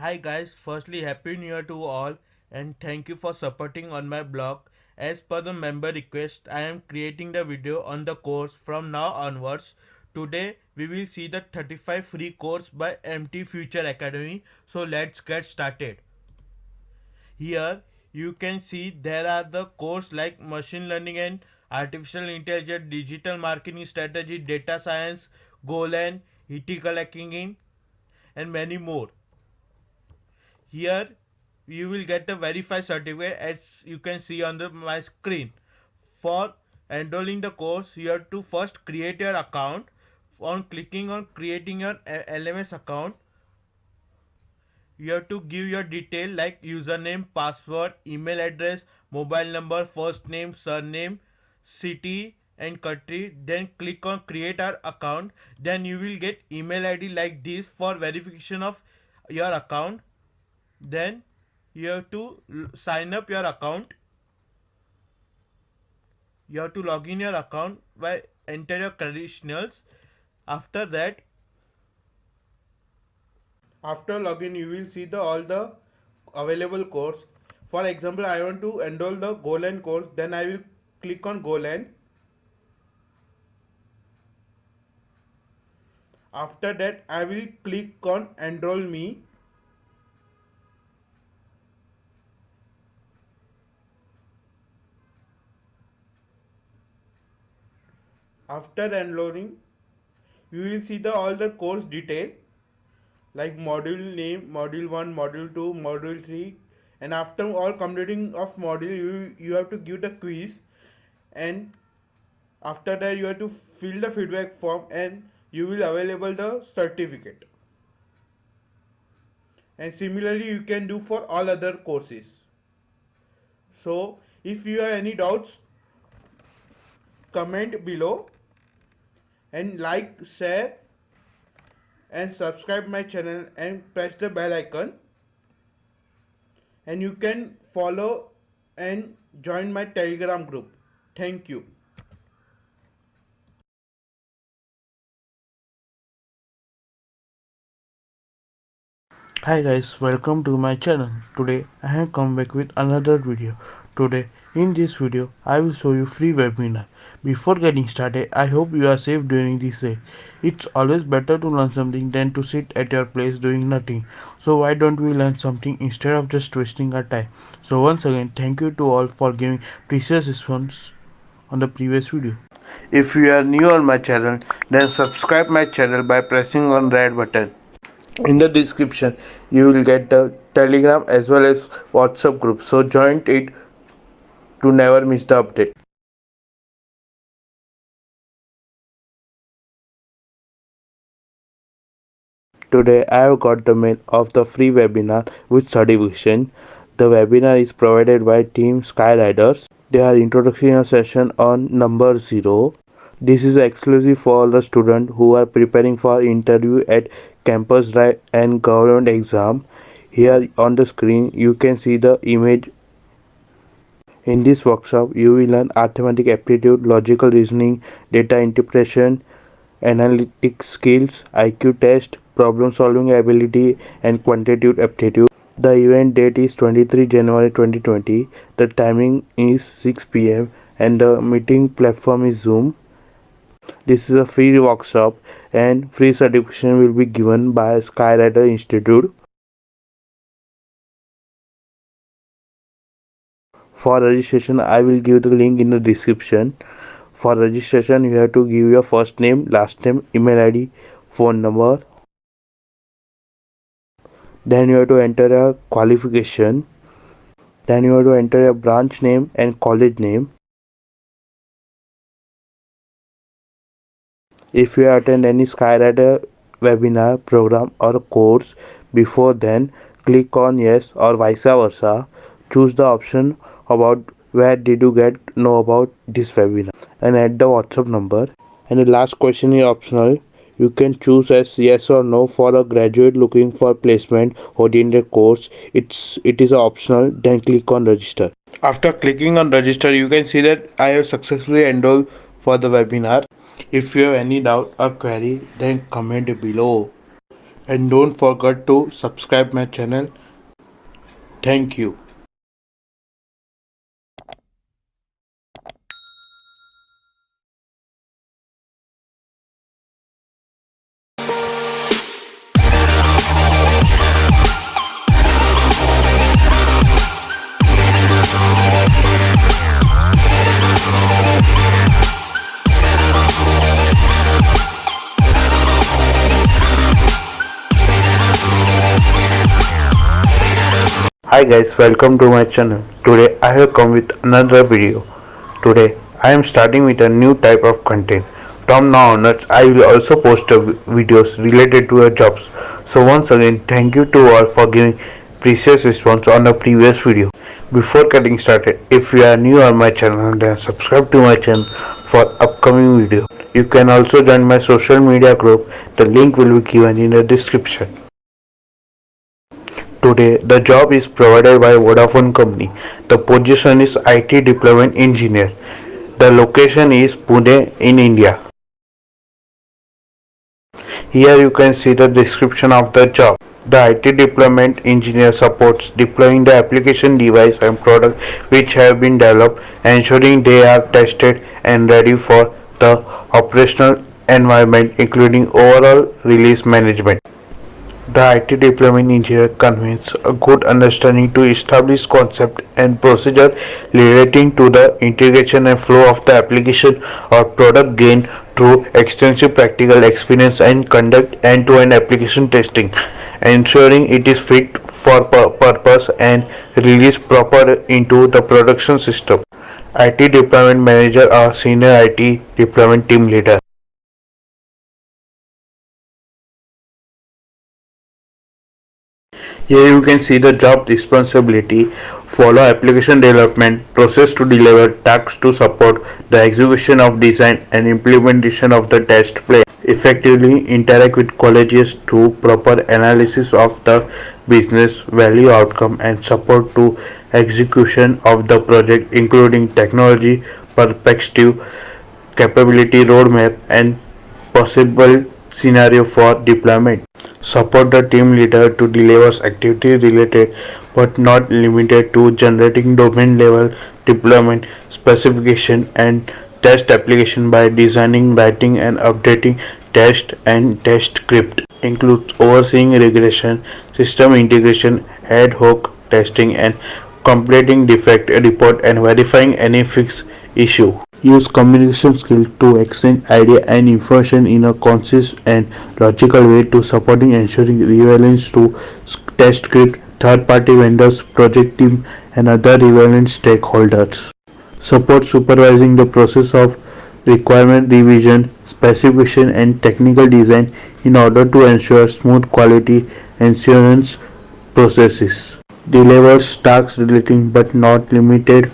Hi guys, firstly happy new year to all and thank you for supporting on my blog. As per the member request, I am creating the video on the course from now onwards. Today we will see the 35 free course by MT Future Academy. So let's get started. Here you can see there are the course like machine learning and artificial intelligence, digital marketing strategy, data science, Golan, ethical hacking and many more. Here you will get a verified certificate as you can see on my screen. For enrolling the course you have to first create your account. On clicking on creating your LMS account, you have to give your detail like username, password, email address, mobile number, first name, surname, city and country. Then click on create our account. Then you will get email ID like this for verification of your account. Then you have to sign up your account. You have to log in your account by enter your credentials. After that, after login you will see the all the available course. For example, I want to enroll the Golan course, then I will click on Golan. After that I will click on enroll me. After enrolling you will see the all the course detail like module name, module 1, module 2, module 3. And after all completing of module you have to give the quiz. And after that you have to fill the feedback form and you will available the certificate. And similarly you can do for all other courses. So if you have any doubts, comment below and like, share and subscribe my channel and press the bell icon. And you can follow and join my Telegram group. Thank you. Hi guys, welcome to my channel. Today I have come back with another video. Today in this video I will show you free webinar. Before getting started, I hope you are safe during this day. It's always better to learn something than to sit at your place doing nothing. So why don't we learn something instead of just wasting our time? So once again, thank you to all for giving precious response on the previous video. If you are new on my channel, then subscribe my channel by pressing on red button. In the description you will get the Telegram as well as WhatsApp group, so join it to never miss the update. Today I have got the mail of the free webinar with certification. The webinar is provided by Team Skyriders. They are introducing a session on number 0. This is exclusive for all the students who are preparing for interview at campus drive and government exam. Here on the screen you can see the image. In this workshop, you will learn arithmetic aptitude, logical reasoning, data interpretation, analytic skills, IQ test, problem solving ability, and quantitative aptitude. The event date is 23 January 2020. The timing is 6 p.m. and the meeting platform is Zoom. This is a free workshop and free certification will be given by Skywriter Institute. For registration, I will give the link in the description. For registration, you have to give your first name, last name, email ID, phone number. Then you have to enter a qualification. Then you have to enter a branch name and college name. If you attend any Skywriter webinar, program or course before then, click on yes or vice versa. Choose the option about where did you get know about this webinar and add the WhatsApp number. And the last question is optional. You can choose as yes or no for a graduate looking for placement oriented course. It is optional. Then click on register. After clicking on register, you can see that I have successfully enrolled for the webinar. If you have any doubt or query, then comment below. and don't forget to subscribe my channel. Thank you. Hi guys, welcome to my channel. Today I have come with another video. Today I am starting with a new type of content. From now onwards I will also post videos related to your jobs. So once again thank you to all for giving precious response on the previous video. Before getting started, if you are new on my channel then subscribe to my channel for upcoming video. You can also join my social media group. The link will be given in the description. Today, the job is provided by Vodafone Company. The position is IT Deployment Engineer. The location is Pune in India. Here you can see the description of the job. The IT Deployment Engineer supports deploying the application, device and product which have been developed, ensuring they are tested and ready for the operational environment, including overall release management. The IT deployment engineer conveys a good understanding to establish concept and procedure relating to the integration and flow of the application or product gained through extensive practical experience and conduct end-to-end application testing, ensuring it is fit for purpose and released proper into the production system. IT deployment manager or senior IT deployment team leader. Here you can see the job responsibility, follow application development, process to deliver, tasks to support the execution of design and implementation of the test plan, effectively interact with colleges through proper analysis of the business value outcome and support to execution of the project including technology, perspective, capability roadmap and possible scenario for deployment. Support the team leader to deliver activity related but not limited to generating domain level deployment specification and test application by designing, writing and updating test and test script. Includes overseeing regression, system integration, ad hoc testing and completing defect report and verifying any fix issue. Use communication skills to exchange idea and information in a concise and logical way to supporting ensuring relevance to test script, third-party vendors, project team, and other relevant stakeholders. Support supervising the process of requirement revision, specification, and technical design in order to ensure smooth quality assurance processes. Delivers tasks relating but not limited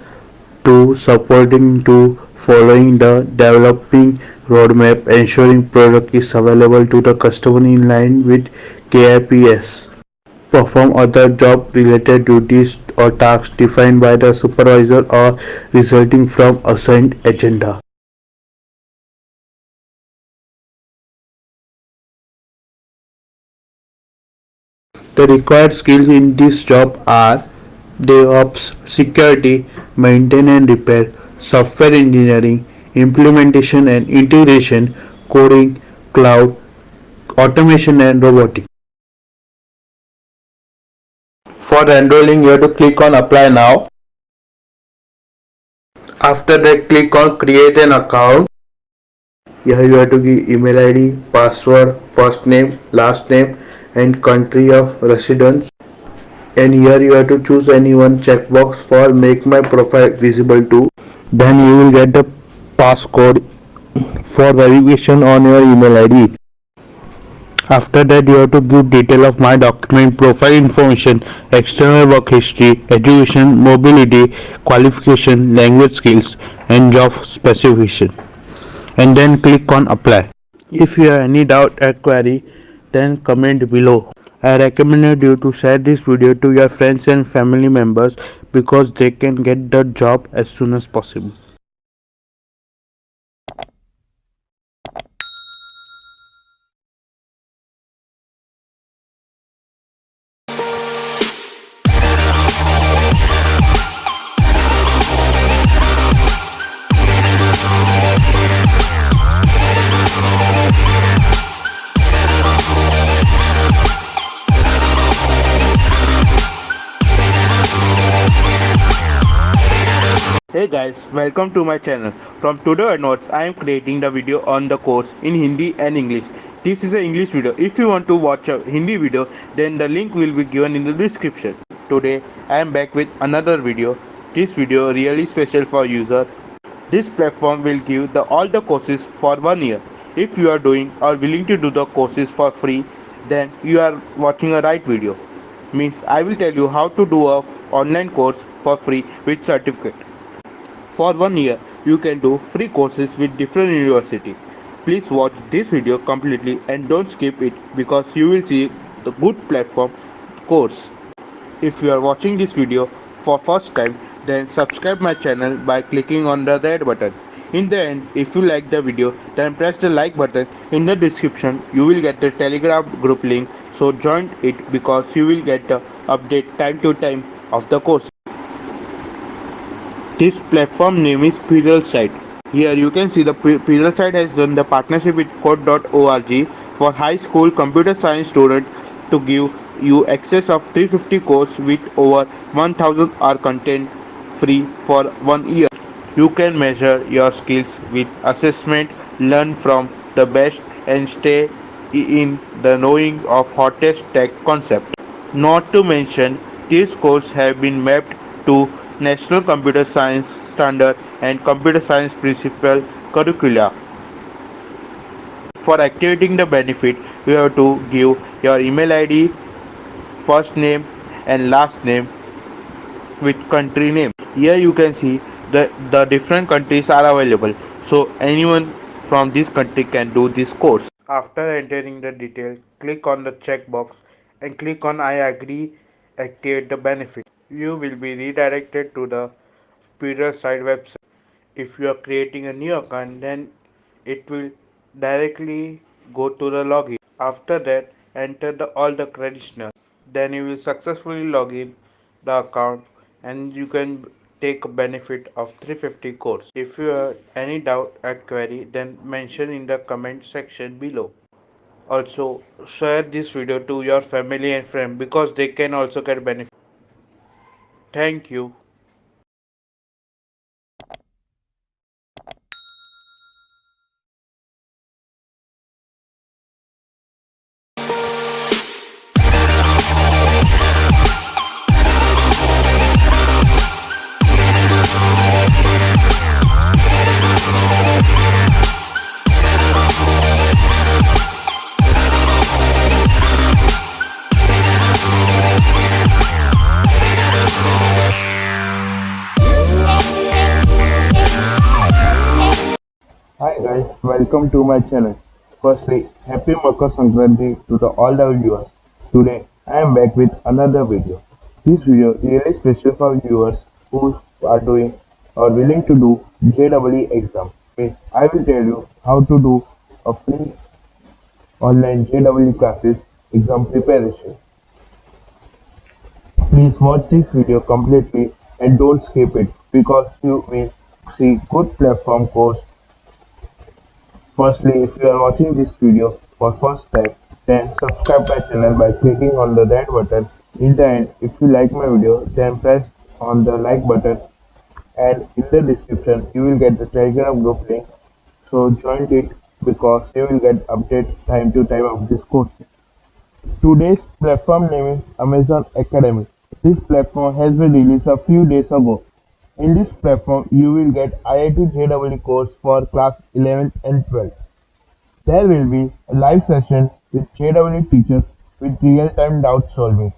to supporting to following the developing roadmap, ensuring product is available to the customer in line with KIPS. Perform other job related duties or tasks defined by the supervisor or resulting from assigned agenda. The required skills in this job are DevOps, security, maintain and repair, software engineering, implementation and integration, coding, cloud, automation and robotics. For enrolling, you have to click on apply now. After that, click on create an account. Here you have to give email ID, password, first name, last name and country of residence. And here you have to choose any one checkbox for make my profile visible to. Then you will get the passcode for verification on your email ID. After that you have to give detail of my document, profile information, external work history, education, mobility, qualification, language skills and job specification, and then click on apply. If you have any doubt or query then comment below. I recommended you to share this video to your friends and family members because they can get the job as soon as possible. Hey guys, welcome to my channel. From today onwards, I am creating the video on the course in Hindi and English. This is an English video. If you want to watch a Hindi video, then the link will be given in the description. Today, I am back with another video. This video really special for user. This platform will give all the courses for 1 year. If you are doing or willing to do the courses for free, then you are watching a right video. Means I will tell you how to do a online course for free with certificate. For 1 year, you can do free courses with different university. Please watch this video completely and don't skip it because you will see the good platform course. If you are watching this video for first time, then subscribe my channel by clicking on the red button. In the end, if you like the video, then press the like button. In the description, you will get the Telegram group link, so join it because you will get the update time to time of the course. This platform name is Pluralsight. Here you can see the Pluralsight has done the partnership with code.org for high school computer science students to give you access of 350 courses with over 1000 hour content free for 1 year. You can measure your skills with assessment, learn from the best and stay in the knowing of hottest tech concept. Not to mention, these courses have been mapped to National Computer Science Standard and Computer Science Principal curricula. For activating the benefit, you have to give your email ID, first name and last name with country name. Here you can see the different countries are available. So anyone from this country can do this course. After entering the detail, click on the checkbox and click on I agree, activate the benefit. You will be redirected to the Pluralsight website. If you are creating a new account, then it will directly go to the login. After that, enter all the credentials. Then you will successfully log in the account and you can take a benefit of 350 course. If you have any doubt or query, then mention in the comment section below. Also, share this video to your family and friends because they can also get benefit. Thank you. Hi guys, welcome to my channel. Firstly, happy Makar Sankranti to all the viewers. Today, I am back with another video. This video is really special for viewers who are doing or willing to do JEE exam. I will tell you how to do a free online JEE classes exam preparation. Please watch this video completely and don't skip it because you will see good platform course. Firstly, if you are watching this video for first time, then subscribe my channel by clicking on the red button. In the end, if you like my video, then press on the like button and in the description you will get the Telegram group link. So join it because you will get update time to time of this course. Today's platform name is Amazon Academy. This platform has been released a few days ago. In this platform, you will get IIT JEE course for class 11th and 12th. There will be a live session with JEE teachers with real-time doubt solving.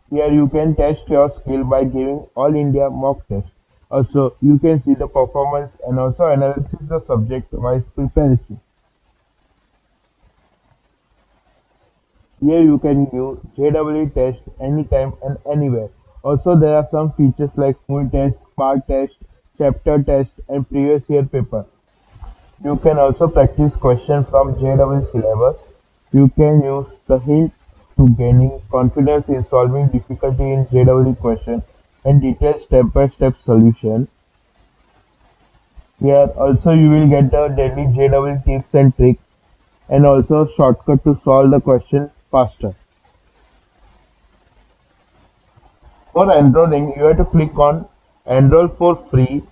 Here you can test your skill by giving all India mock test. Also, you can see the performance and also analysis the subject-wise preparation. Here you can use JEE test anytime and anywhere. Also, there are some features like full test, part test, chapter test, and previous year paper. You can also practice questions from JEE syllabus. You can use the hint to gaining confidence in solving difficulty in JEE question and detailed step-by-step solution. Here also you will get the daily JEE tips and tricks and also shortcut to solve the question faster. For enrolling, you have to click on enroll for free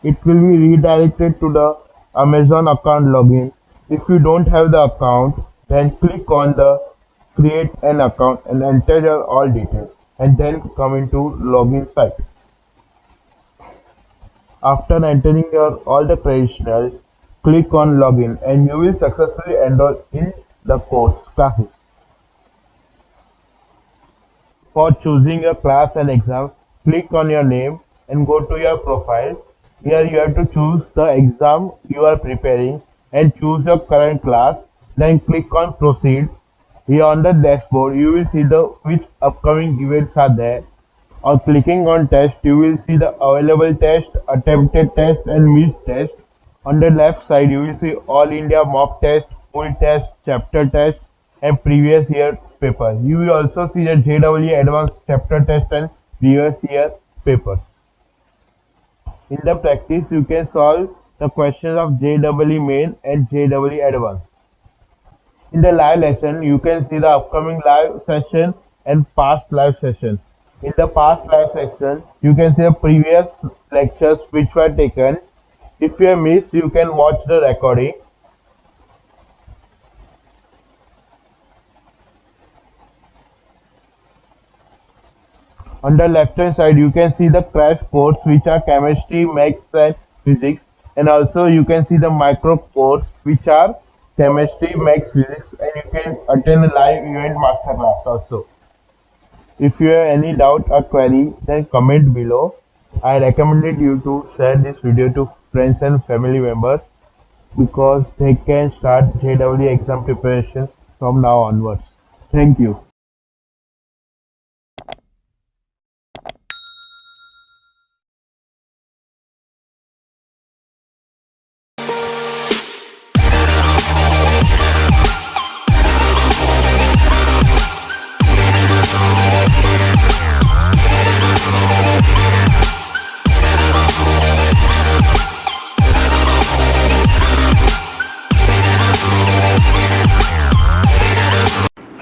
it will be redirected to the Amazon account login. If you don't have the account, then click on the create an account and enter your all details and then come into login site. After entering your all the credentials, click on login and you will successfully enroll in the course classes. For choosing your class and exam, click on your name and go to your profile. Here you have to choose the exam you are preparing and choose your current class. Then click on proceed. Here on the dashboard, you will see the which upcoming events are there. On clicking on test, you will see the available test, attempted test and missed test. On the left side, you will see All India mock test, full test, chapter test, and previous year paper. You will also see the JEE advanced chapter test and previous year papers. In the practice, you can solve the questions of JEE main and JEE advanced. In the live lesson, you can see the upcoming live session and past live session. In the past live session, you can see the previous lectures which were taken. If you have missed, you can watch the recording. On the left hand side, you can see the crash course which are chemistry, maths and physics, and also you can see the micro course which are chemistry, maths, physics, and you can attend a live event masterclass also. If you have any doubt or query, then comment below. I recommended you to share this video to friends and family members because they can start JEE exam preparation from now onwards. Thank you.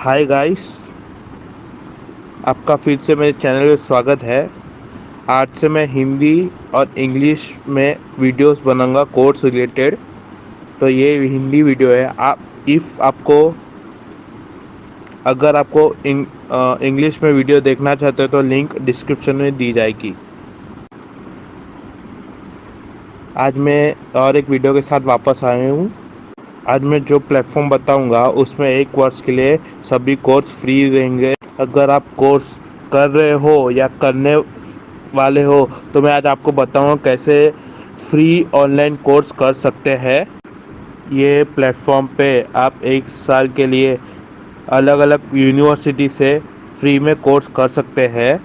Hi guys, आपका फिर से मेरे channel में स्वागत है। आज से मैं हिंदी और इंग्लिश में वीडियोस बनाऊंगा कोर्स रिलेटेड। तो ये हिंदी वीडियो है। अगर आपको इंग्लिश में वीडियो देखना चाहते हो तो लिंक डिस्क्रिप्शन में दी जाएगी। आज मैं और एक वीडियो के साथ वापस आया हूँ। आज मैं जो प्लेटफॉर्म बताऊंगा उसमें 1 वर्ष के लिए सभी कोर्स फ्री रहेंगे। अगर आप कोर्स कर रहे हो या करने वाले हो तो मैं आज आपको बताऊंगा कैसे फ्री ऑनलाइन कोर्स कर सकते हैं। ये प्लेटफॉर्म पे आप 1 साल के लिए अलग अलग यूनिवर्सिटी से फ्री में कोर्स कर सकते हैं।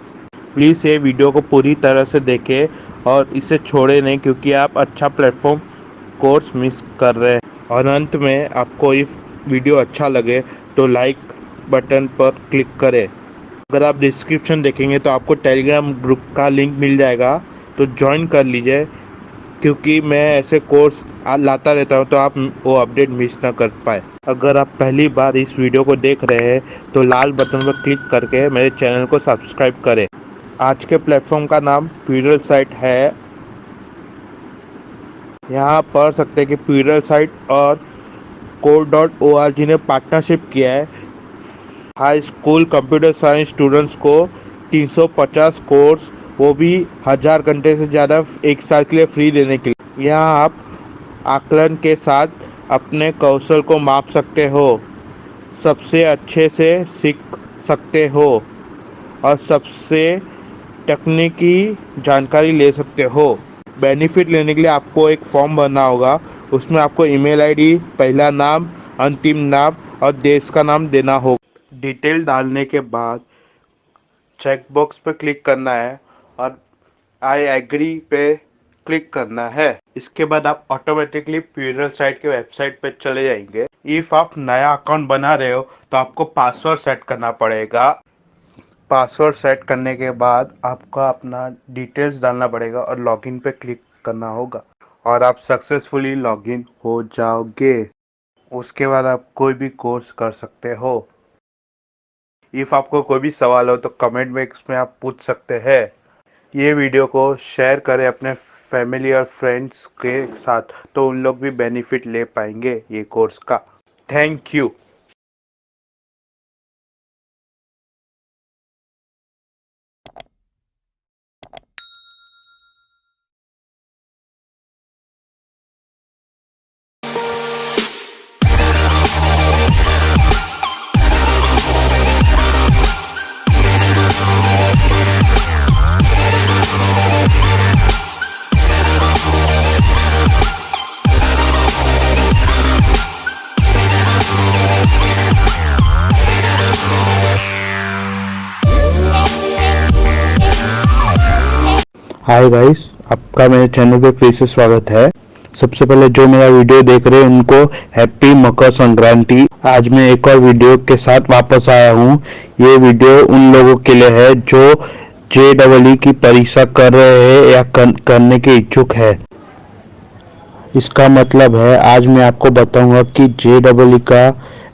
प्लीज़ ये वीडियो को पूरी तरह से देखें और इसे छोड़े नहीं, क्योंकि आप अच्छा प्लेटफॉर्म कोर्स मिस कर रहे हैं। और अंत में आपको इस वीडियो अच्छा लगे तो लाइक बटन पर क्लिक करें। अगर आप डिस्क्रिप्शन देखेंगे तो आपको टेलीग्राम ग्रुप का लिंक मिल जाएगा, तो ज्वाइन कर लीजिए, क्योंकि मैं ऐसे कोर्स लाता रहता हूँ तो आप वो अपडेट मिस ना कर पाए। अगर आप पहली बार इस वीडियो को देख रहे हैं तो लाल बटन पर क्लिक करके मेरे चैनल को सब्सक्राइब करें। आज के प्लेटफॉर्म का नाम प्लूरलसाइट है। यहाँ पढ़ सकते हैं कि प्लूरलसाइट और code.org ने पार्टनरशिप किया है। High school computer science students को 350 कोर्स, वो भी 1000 घंटे से ज़्यादा 1 साल के लिए फ्री देने के लिए। यहाँ आप आकलन के साथ अपने कौशल को माप सकते हो, सबसे अच्छे से सीख सकते हो और सबसे तकनीकी जानकारी ले सकते हो। बेनिफिट लेने के लिए आपको एक फॉर्म भरना होगा। उसमें आपको ईमेल आईडी, पहला नाम, अंतिम नाम और देश का नाम देना होगा। डिटेल डालने के बाद चेक बॉक्स पर क्लिक करना है और आई एग्री पे क्लिक करना है। इसके बाद आप ऑटोमेटिकली प्लूरलसाइट के वेबसाइट पे चले जाएंगे। इफ़ आप नया अकाउंट बना रहे हो तो आपको पासवर्ड सेट करना पड़ेगा। पासवर्ड सेट करने के बाद आपका अपना डिटेल्स डालना पड़ेगा और लॉगिन पे क्लिक करना होगा और आप सक्सेसफुली लॉगिन हो जाओगे। उसके बाद आप कोई भी कोर्स कर सकते हो। इफ़ आपको कोई भी सवाल हो तो कमेंट बॉक्स में आप पूछ सकते हैं। ये वीडियो को शेयर करें अपने फैमिली और फ्रेंड्स के साथ, तो उन लोग भी बेनिफिट ले पाएंगे ये कोर्स का। Thank you. हाय गाइस, आपका मेरे चैनल पे फिर से स्वागत है। सबसे पहले जो मेरा वीडियो देख रहे हैं उनको हैप्पी मकर संक्रांति। आज मैं एक और वीडियो के साथ वापस आया हूँ। ये वीडियो उन लोगों के लिए है जो JEE की परीक्षा कर रहे हैं या करने के इच्छुक है। इसका मतलब है आज मैं आपको बताऊंगा कि JEE का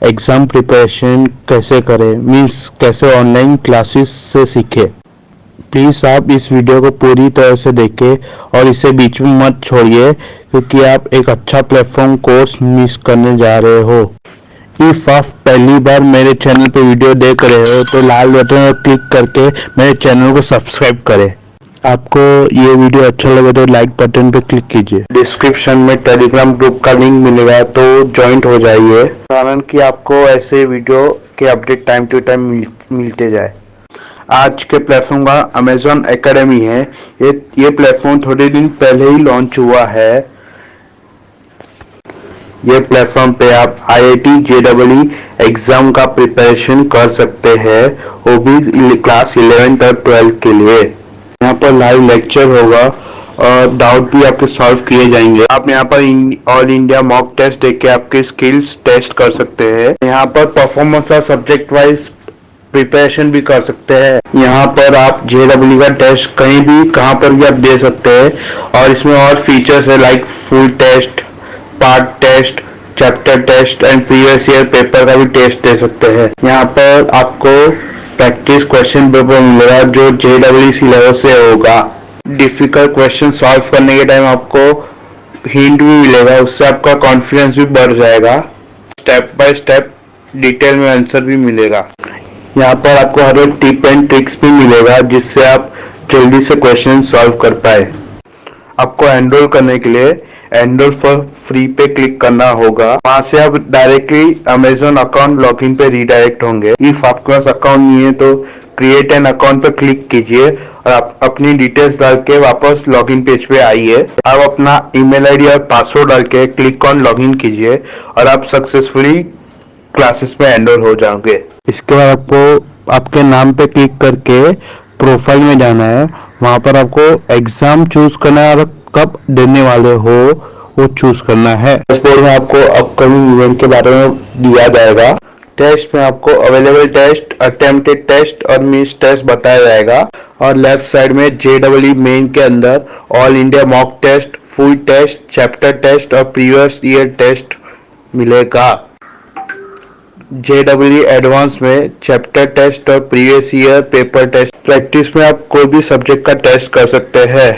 एग्ज़ाम प्रिपरेशन कैसे करें, मीन्स कैसे ऑनलाइन क्लासेस से सीखें। प्लीज़ आप इस वीडियो को पूरी तरह से देखें और इसे बीच में मत छोड़िए, क्योंकि आप एक अच्छा प्लेटफॉर्म कोर्स मिस करने जा रहे हो। इफ़ आप पहली बार मेरे चैनल पे वीडियो देख रहे हो तो लाल बटन पर क्लिक करके मेरे चैनल को सब्सक्राइब करें। आपको ये वीडियो अच्छा लगे तो लाइक बटन पे क्लिक कीजिए। डिस्क्रिप्शन में टेलीग्राम ग्रुप का लिंक मिलेगा, तो ज्वाइंट हो जाइए, कारण कि आपको ऐसे वीडियो के अपडेट टाइम टू टाइम मिलते जाए। आज के प्लेटफॉर्म का अमेजॉन एकेडमी है। ये प्लेटफॉर्म थोड़े दिन पहले ही लॉन्च हुआ है। ये प्लेटफॉर्म पे आप IIT JEE एग्जाम का प्रिपरेशन कर सकते हैं, वो भी क्लास 11th और 12th के लिए। यहाँ पर लाइव लेक्चर होगा और डाउट भी आपके सॉल्व किए जाएंगे। आप यहाँ पर ऑल इंडिया मॉक टेस्ट देख के आपके स्किल्स टेस्ट कर सकते हैं। यहाँ पर परफॉर्मेंस और सब्जेक्ट वाइज प्रिपरेशन भी कर सकते हैं। यहाँ पर आप JEE का टेस्ट कहीं भी कहाँ पर भी आप दे सकते हैं, और इसमें और फीचर्स है like full test, part test, chapter test and previous year paper का भी टेस्ट दे सकते हैं। यहाँ पर आपको प्रैक्टिस क्वेश्चन पेपर मिलेगा जो JEE सिलेबस से होगा। डिफिकल्ट क्वेश्चन सॉल्व करने के टाइम आपको हिंट भी मिलेगा, उससे आपका कॉन्फिडेंस भी बढ़ जाएगा। स्टेप बाय स्टेप डिटेल में आंसर भी मिलेगा। यहाँ पर आपको हर एक टिप एंड ट्रिक्स भी मिलेगा, जिससे आप जल्दी से क्वेश्चन सॉल्व कर पाए। आपको एनरोल करने के लिए एनरोल फॉर फ्री पे क्लिक करना होगा। वहां से आप डायरेक्टली अमेजोन अकाउंट लॉगिन पे रीडायरेक्ट होंगे। इफ आपके पास अकाउंट नहीं है तो क्रिएट एन अकाउंट पे क्लिक कीजिए और आप अपनी डिटेल्स डाल के वापस लॉगिन पेज पे आइए। आप अपना ईमेल आईडी और पासवर्ड डाल के क्लिक ऑन लॉगिन कीजिए और आप सक्सेसफुली क्लासेस में एनरोल हो जाओगे। इसके बाद आपको आपके नाम पे क्लिक करके प्रोफाइल में जाना है। वहां पर आपको एग्जाम चूज करना है और कब देने वाले हो वो चूज करना है। डैशबोर्ड में आपको अपकमिंग इवेंट के बारे में दिया जाएगा। टेस्ट में आपको अवेलेबल टेस्ट, अटेम्प्टेड टेस्ट और मिस टेस्ट बताया जाएगा, और लेफ्ट साइड में JEE मेन के अंदर all India mock test, full test, chapter test और प्रीवियस ईयर टेस्ट मिलेगा। JEE एडवांस में चैप्टर टेस्ट और previous year paper test. Practice में आप कोई भी सब्जेक्ट का टेस्ट कर सकते हैं।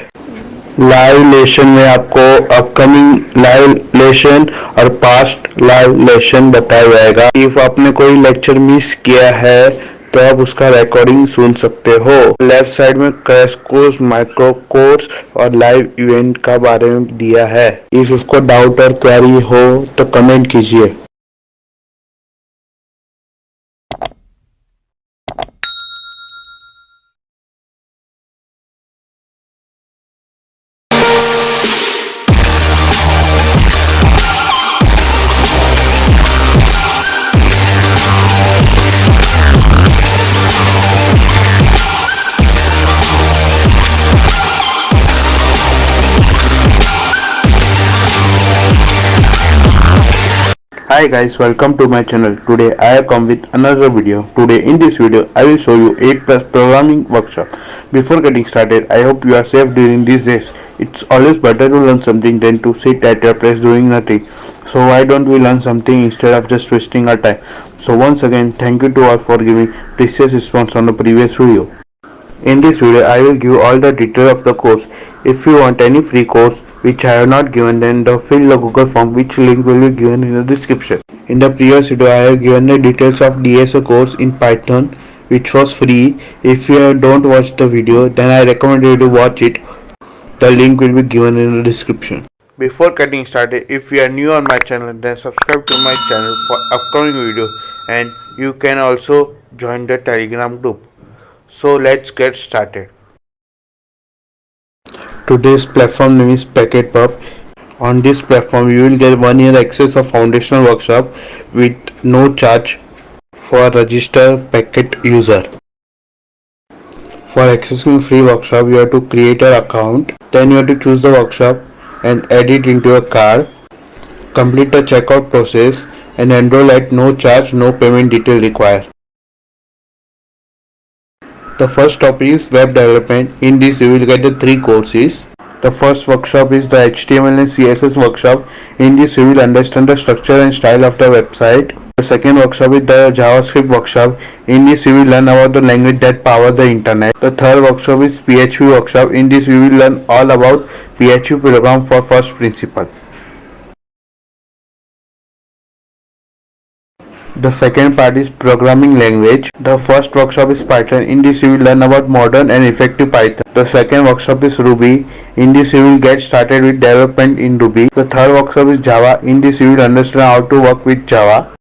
लाइव लेसन में आपको अपकमिंग लाइव लेसन और पास्ट लाइव लेसन बताया जाएगा। इफ आपने कोई लेक्चर मिस किया है तो आप उसका रिकॉर्डिंग सुन सकते हो। लेफ्ट साइड में क्रैश कोर्स, माइक्रो कोर्स और लाइव इवेंट का बारे में दिया है। इफ उसको डाउट और क्वेरी हो तो कमेंट कीजिए। Hi guys, welcome to my channel. Today I have come with another video. Today in this video I will show you 8+ programming workshop. Before getting started, I hope you are safe during these days. It's always better to learn something than to sit at your place doing nothing. So why don't we learn something instead of just wasting our time? So once again, thank you to all for giving precious response on the previous video. In this video, I will give all the details of the course. If you want any free course which I have not given, then fill the Google form, which link will be given in the description. In the previous video, I have given the details of DSO course in Python, which was free. If you don't watch the video, then I recommend you to watch it. The link will be given in the description. Before getting started, if you are new on my channel, then subscribe to my channel for upcoming video, and you can also join the Telegram group. So let's get started. Today's platform name is PacketPub. On this platform, you will get 1 year access of foundational workshop with no charge for registered Packet user. For accessing free workshop, you have to create an account. Then you have to choose the workshop and add it into a cart. Complete the checkout process and enroll at no charge, no payment detail required. The first topic is web development. In this you will get the 3 courses. The first workshop is the HTML and CSS workshop. In this you will understand the structure and style of the website. The second workshop is the JavaScript workshop. In this you will learn about the language that power the internet. The third workshop is PHP workshop. In this you will learn all about PHP program for first principle. The second part is programming language. The first workshop is Python. In this you will learn about modern and effective Python. The second workshop is Ruby. In this you will get started with development in Ruby. The third workshop is Java. In this you will understand how to work with Java.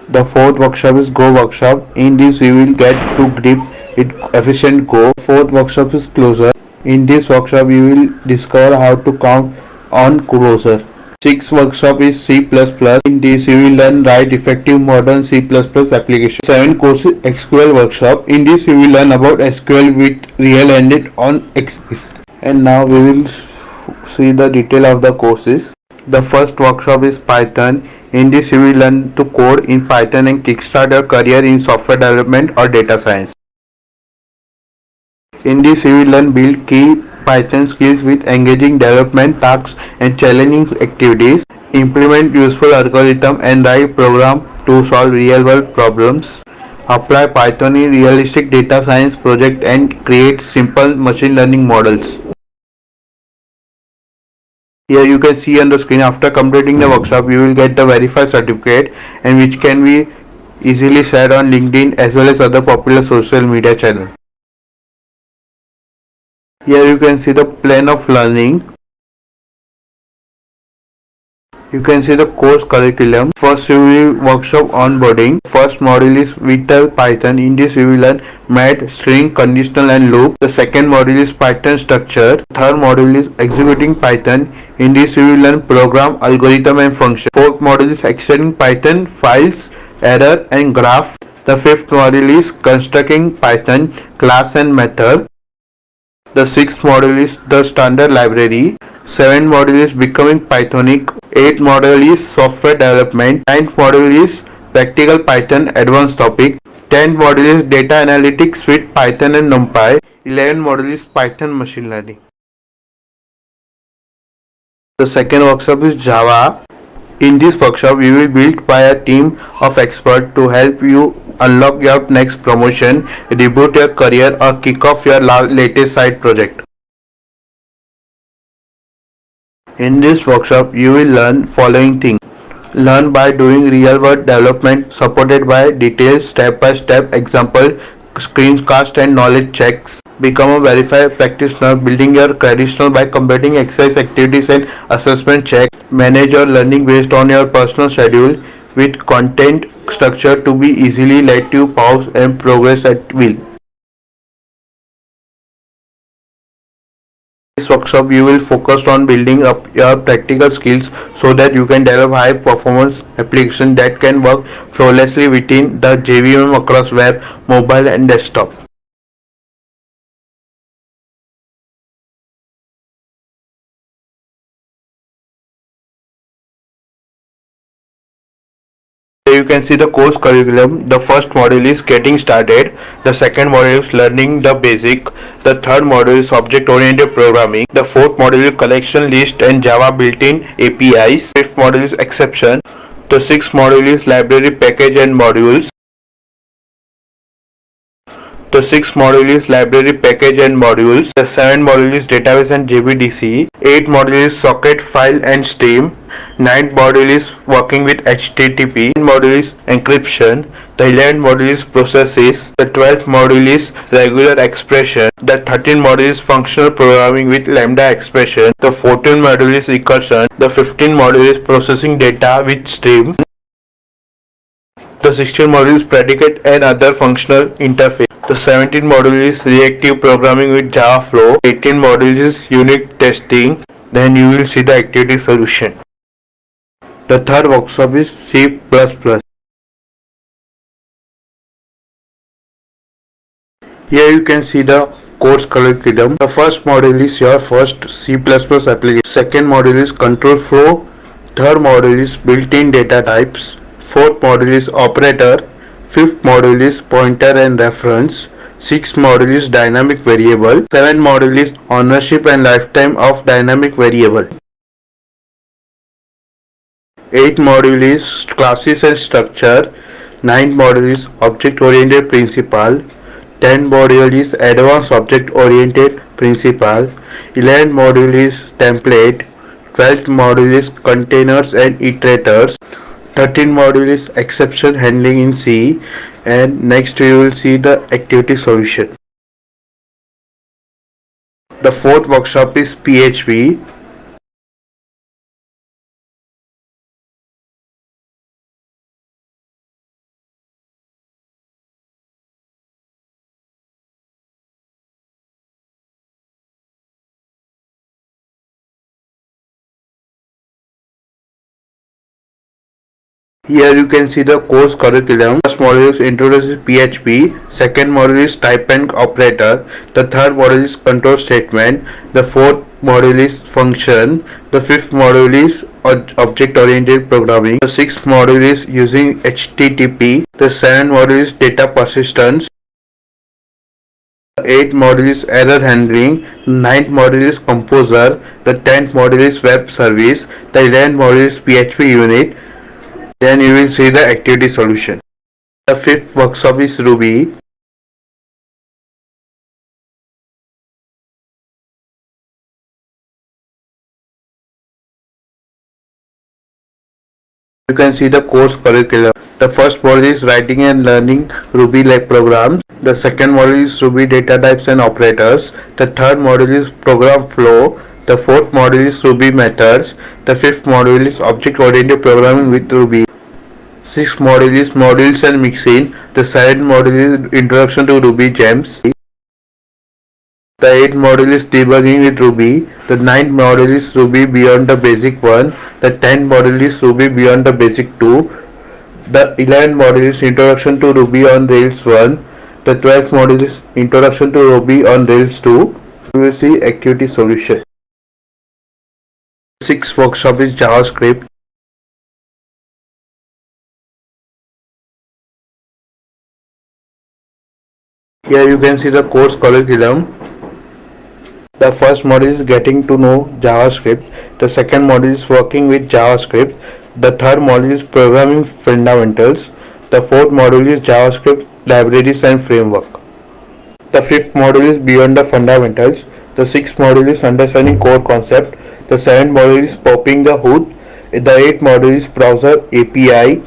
The fourth workshop is Go workshop. In this you will get to grip with efficient Go. Fourth workshop is Closure. In this workshop you will discover how to count on Closure. Sixth workshop is C++. In this you will learn write effective modern C++ application. 7 courses SQL workshop. In this you will learn about SQL with real-ended on Axis. And now we will see the detail of the courses. The first workshop is Python. In this you will learn to code in Python and kickstart your career in software development or data science. In this you will learn build key Python skills with engaging development tasks and challenging activities, implement useful algorithm and write program to solve real-world problems, apply Python in realistic data science project and create simple machine learning models. Here you can see on the screen, after completing the workshop you will get the verified certificate, and which can be easily shared on LinkedIn as well as other popular social media channels. Here you can see the plan of learning. You can see the course curriculum. First you will workshop onboarding. First module is Vital Python. In this you will learn math, string, conditional and loop. The second module is Python structure. Third module is executing Python. In this you will learn program, algorithm and function. Fourth module is extending Python, files, error and graph. The fifth module is constructing Python, class and method. The sixth module is the standard library. Seventh module is becoming Pythonic. Eighth module is software development. Ninth module is practical Python advanced topic. 10th module is data analytics with Python and NumPy. 11th module is Python machine learning. The second workshop is Java. In this workshop, we will build by a team of experts to help you unlock your next promotion, reboot your career or kick off your latest side project. In this workshop, you will learn following things. Learn by doing real-world development supported by detailed step-by-step example, screencast and knowledge checks. Become a verified practitioner, building your credentials by completing exercise activities and assessment checks. Manage your learning based on your personal schedule with content structure to be easily let you pause and progress at will. In this workshop you will focus on building up your practical skills so that you can develop high performance applications that can work flawlessly within the JVM across web, mobile and desktop. You can see the course curriculum. The first module is getting started. The second module is learning the basic. The third module is object oriented programming. The fourth module is collection list and Java built-in APIs. Fifth module is exception. The sixth module is library package and modules. The sixth module is library package and modules. The seventh module is database and JVDC. Eighth module is socket, file and stream. Ninth module is working with HTTP. The module is encryption. The 11th module is processes. The 12th module is regular expression. The 13th module is functional programming with lambda expression. The 14th module is recursion. The 15th module is processing data with stream. The 16th module is predicate and other functional interface. The 17th module is reactive programming with Java Flow. 18th module is unit testing. Then you will see the activity solution. The third workshop is C++. Here you can see the course curriculum. The first module is your first C++ application. Second module is control flow. Third module is built-in data types. Fourth module is operator. Fifth module is pointer and reference. Sixth module is dynamic variable. Seventh module is ownership and lifetime of dynamic variable. Eighth module is classes and structure. Ninth module is object oriented principle. 10th module is advanced object oriented principle. 11th module is template. 12th module is containers and iterators. 13th module is exception handling in C, and next we will see the activity solution. The fourth workshop is PHP. Here you can see the course curriculum. First module is introduces PHP. Second module is type and operator. The third module is control statement. The fourth module is function. The fifth module is object oriented programming. The sixth module is using HTTP. The seventh module is data persistence. The eighth module is error handling. The ninth module is composer. The 10th module is web service. The 11th module is PHP unit. Then you will see the activity solution. The fifth workshop is Ruby. You can see the course curriculum. The first module is writing and learning Ruby like programs. The second module is Ruby data types and operators. The third module is program flow. The fourth module is Ruby methods. The fifth module is object oriented programming with Ruby. Sixth module is modules and mixin. The seventh module is introduction to Ruby gems. The eighth module is debugging with Ruby. The ninth module is Ruby beyond the basic 1. The 10th module is Ruby beyond the basic 2. The 11th module is introduction to Ruby on Rails 1. The 12th module is introduction to Ruby on Rails 2. You will see activity solution. The sixth workshop is JavaScript. Here you can see the course curriculum. The first module is getting to know JavaScript. The second module is working with JavaScript. The third module is programming fundamentals. The fourth module is JavaScript libraries and framework. The fifth module is beyond the fundamentals. The sixth module is understanding core concept. The seventh module is popping the hood. The eighth module is browser API.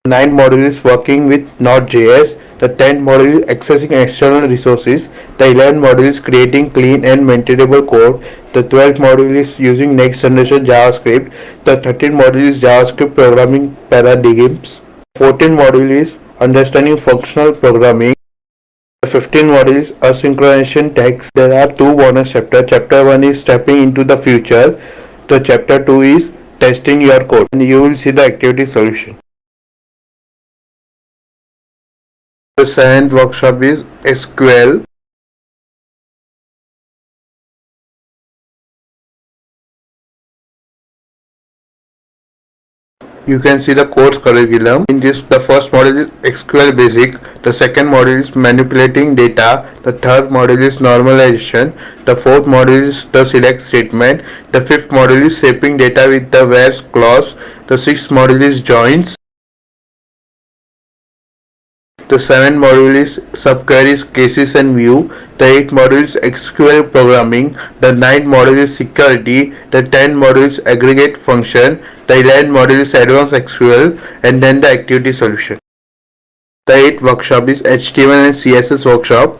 The ninth module is working with Node.js. The 10th module is accessing external resources. The 11th module is creating clean and maintainable code. The 12th module is using next generation JavaScript. The 13th module is JavaScript programming paradigms. The 14th module is understanding functional programming. The 15th module is asynchronization tags. There are two bonus chapters. Chapter 1 is stepping into the future. The chapter 2 is testing your code. And you will see the activity solution. The seventh workshop is SQL. You can see the course curriculum. In this, the first module is SQL Basic, the second module is Manipulating Data, the third module is Normalization, the fourth module is the Select Statement, the fifth module is Shaping Data with the Where clause, the sixth module is Joins, the seventh module is Subqueries, Cases and View, the eighth module is SQL Programming, the ninth module is Security, the 10th module is Aggregate Function, the 11th module is Advanced SQL, and then the Activity Solution. The 8th workshop is HTML and CSS workshop.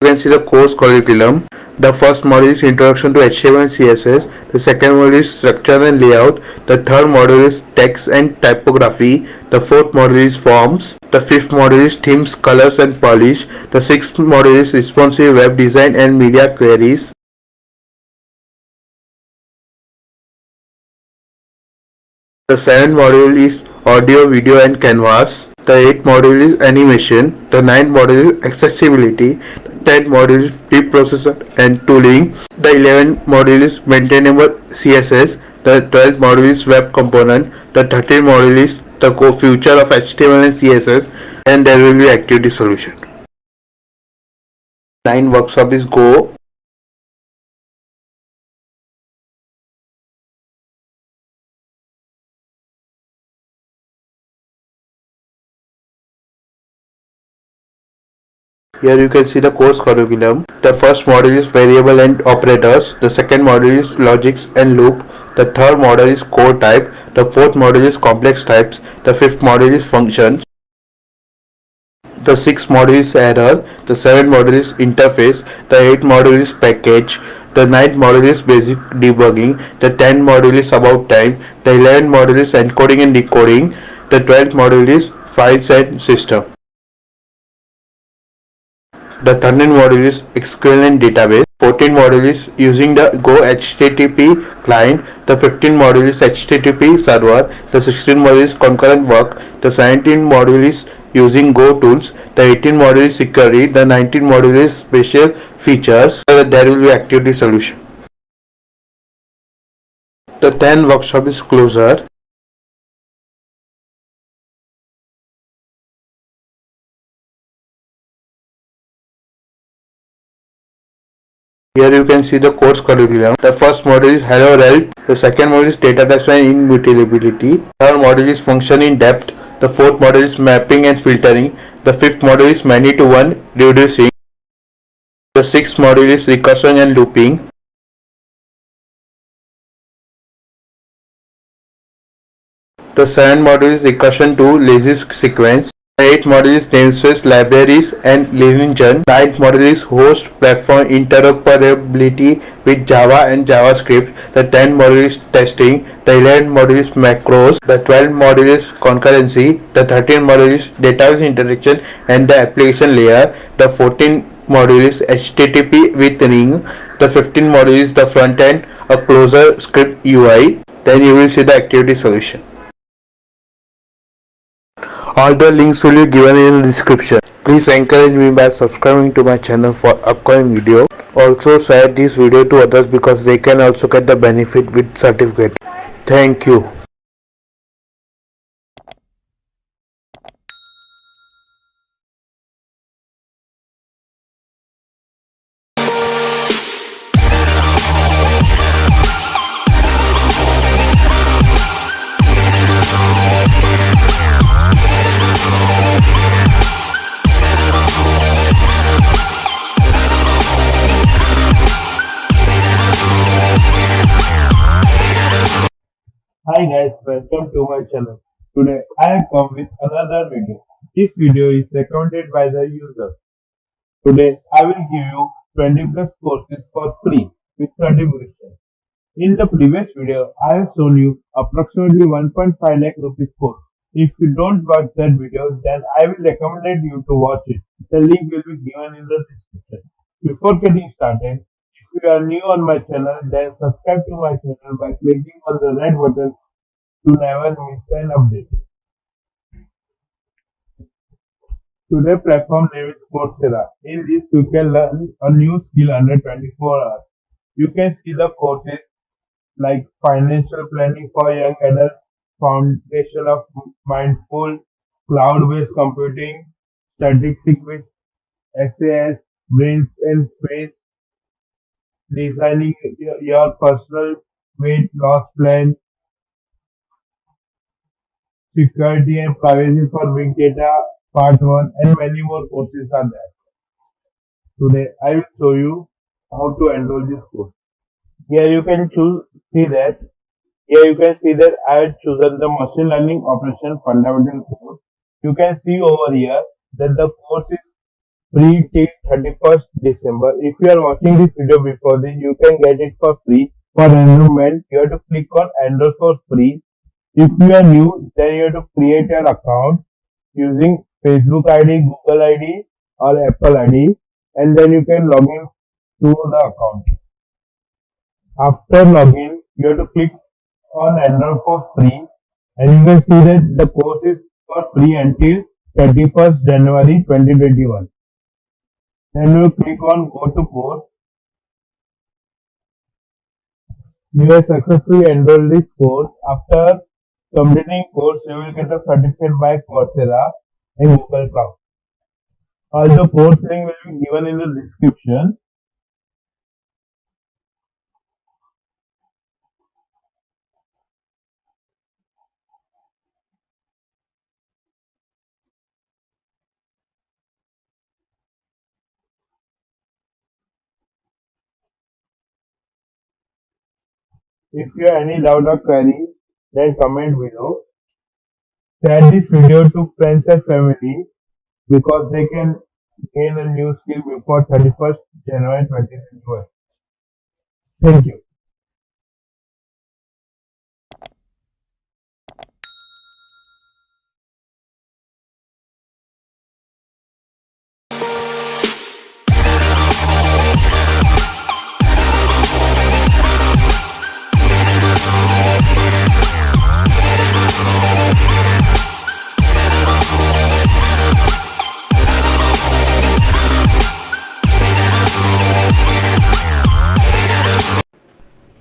You can see the course curriculum. The first module is Introduction to HTML and CSS. The second module is Structure and Layout. The third module is Text and Typography. The fourth module is Forms. The fifth module is Themes, Colors and Polish. The sixth module is Responsive Web Design and Media Queries. The seventh module is Audio, Video and Canvas. The eighth module is Animation. The ninth module is Accessibility. The 10th module is Preprocessor and Tooling. The 11th module is Maintainable CSS. The 12th module is Web Component. The 13th module is the future of HTML and CSS, and there will be Activity Solution. 9 workshop is Go. Here you can see the course curriculum. The first module is Variable and Operators. The second module is Logics and Loop. The third module is Core Type. The fourth module is Complex Types. The fifth module is Functions. The sixth module is Error. The seventh module is Interface. The eighth module is Package. The ninth module is Basic Debugging. The 10th module is About Time. The 11th module is Encoding and Decoding. The 12th module is Files and System. The 13th module is SQL and Database. 14th module is Using the Go HTTP Client. The 15th module is HTTP Server. The 16th module is Concurrent Work. The 17th module is Using Go Tools. The 18th module is Security. The 19th module is Special Features. There will be Activity Solution. The 10th workshop is Closure. Here you can see the course curriculum. The first module is Hello World. The second module is Data Types and Immutability. Third module is Function in Depth. The fourth module is Mapping and Filtering. The fifth module is Many to One Reducing. The sixth module is Recursion and Looping. The seventh module is Recursion to Lazy Sequence. The eighth module is Namespace, Libraries and Engine. The ninth module is Host Platform Interoperability with Java and JavaScript. The 10th module is Testing. The 11th module is Macros. The 12th module is Concurrency. The 13th module is Database Interaction and the Application Layer. The 14th module is HTTP with Ring. The 15th module is the front end, a Closure Script UI. Then you will see the Activity Solution. All the links will be given in the description. Please encourage me by subscribing to my channel for upcoming video. Also share this video to others because they can also get the benefit with certificate. Thank you. Hi guys, welcome to my channel. Today I have come with another video. This video is recommended by the user. Today I will give you 20 plus courses for free with certification. In the previous video I have shown you approximately 1.5 lakh rupees course. If you don't watch that video then I will recommend you to watch it. The link will be given in the description. Before getting started, if you are new on my channel, then subscribe to my channel by clicking on the red button to never miss an update. Today platform name is Coursera. In this you can learn a new skill under 24 hours. You can see the courses like financial planning for young adults, foundation of mindful, cloud-based computing, statistics with SAS, brains and space, designing your personal weight loss plan, security and privacy for big data, part 1, and many more courses are there. Today I will show you how to enroll this course. Here you can see that Here you can see that I have chosen the machine learning operation fundamental course. You can see over here that the course is free till 31st December. If you are watching this video before this, you can get it for free. For enrollment, you have to click on enroll for free. If you are new, then you have to create your account using Facebook ID, Google ID or Apple ID, and then you can log in to the account. After login, you have to click on enroll for free, and you can see that the course is for free until 31st January 2021. Then you click on go to course. You have successfully enrolled this course. After completing course, you will get a certificate by Coursera and Google Cloud. All the course link will be given in the description. If you have any doubt or query, then comment below. Share this video to friends and family because they can gain a new skill before 31st January 2021. Thank you.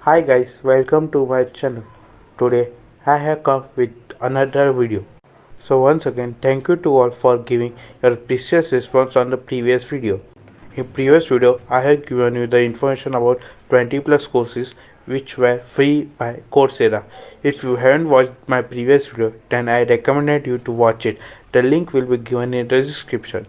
Hi guys, welcome to my channel. Today I have come with another video. So once again, thank you to all for giving your precious response on the previous video. In previous video, I have given you the information about 20 plus courses which were free by Coursera. If you haven't watched my previous video, then I recommend you to watch it. The link will be given in the description.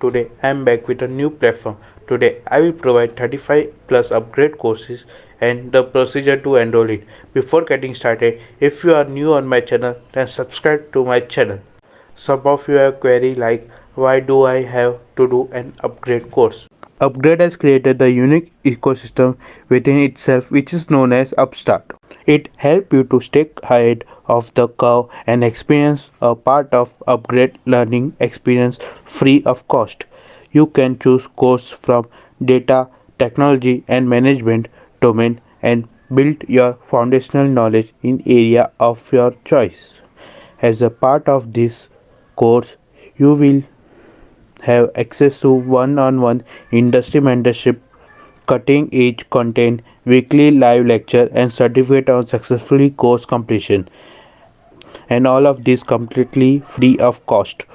Today I am back with a new platform. Today I will provide 35 plus upgrade courses and the procedure to enroll it. Before getting started, if you are new on my channel, then subscribe to my channel. Some of you have query like why do I have to do an upgrade course? Upgrade has created the unique ecosystem within itself which is known as Upstart. It helps you to stay ahead of the curve and experience a part of upgrade learning experience free of cost. You can choose course from data, technology and management domain and build your foundational knowledge in area of your choice. As a part of this course, you will have access to one-on-one industry mentorship, cutting-edge content, weekly live lecture, and certificate on successfully course completion. And all of this completely free of cost.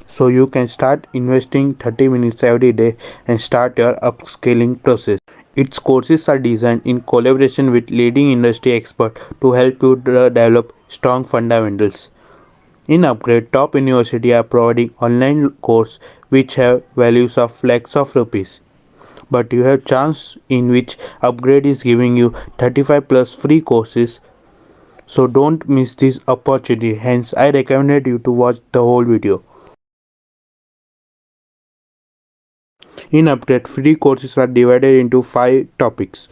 So you can start investing 30 minutes every day and start your upscaling process. Its courses are designed in collaboration with leading industry experts to help you develop strong fundamentals. In Upgrade, top universities are providing online courses which have values of lakhs of rupees. But you have chance in which Upgrade is giving you 35 plus free courses. So don't miss this opportunity. Hence, I recommended you to watch the whole video. In Upgrade, free courses are divided into 5 topics.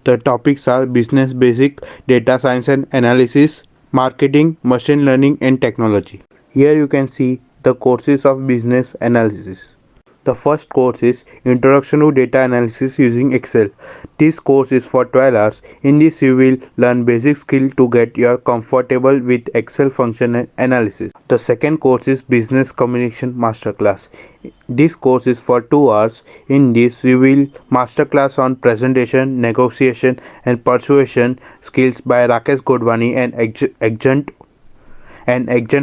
The topics are business basic, data science and analysis, marketing, machine learning and technology. Here you can see the courses of business analysis. The first course is Introduction to Data Analysis using Excel. This course is for 12 hours. In this you will learn basic skill to get your comfortable with Excel function and analysis. The second course is Business Communication Masterclass. This course is for 2 hours. In this you will masterclass on presentation, negotiation and persuasion skills by Rakesh Godwani and adjunct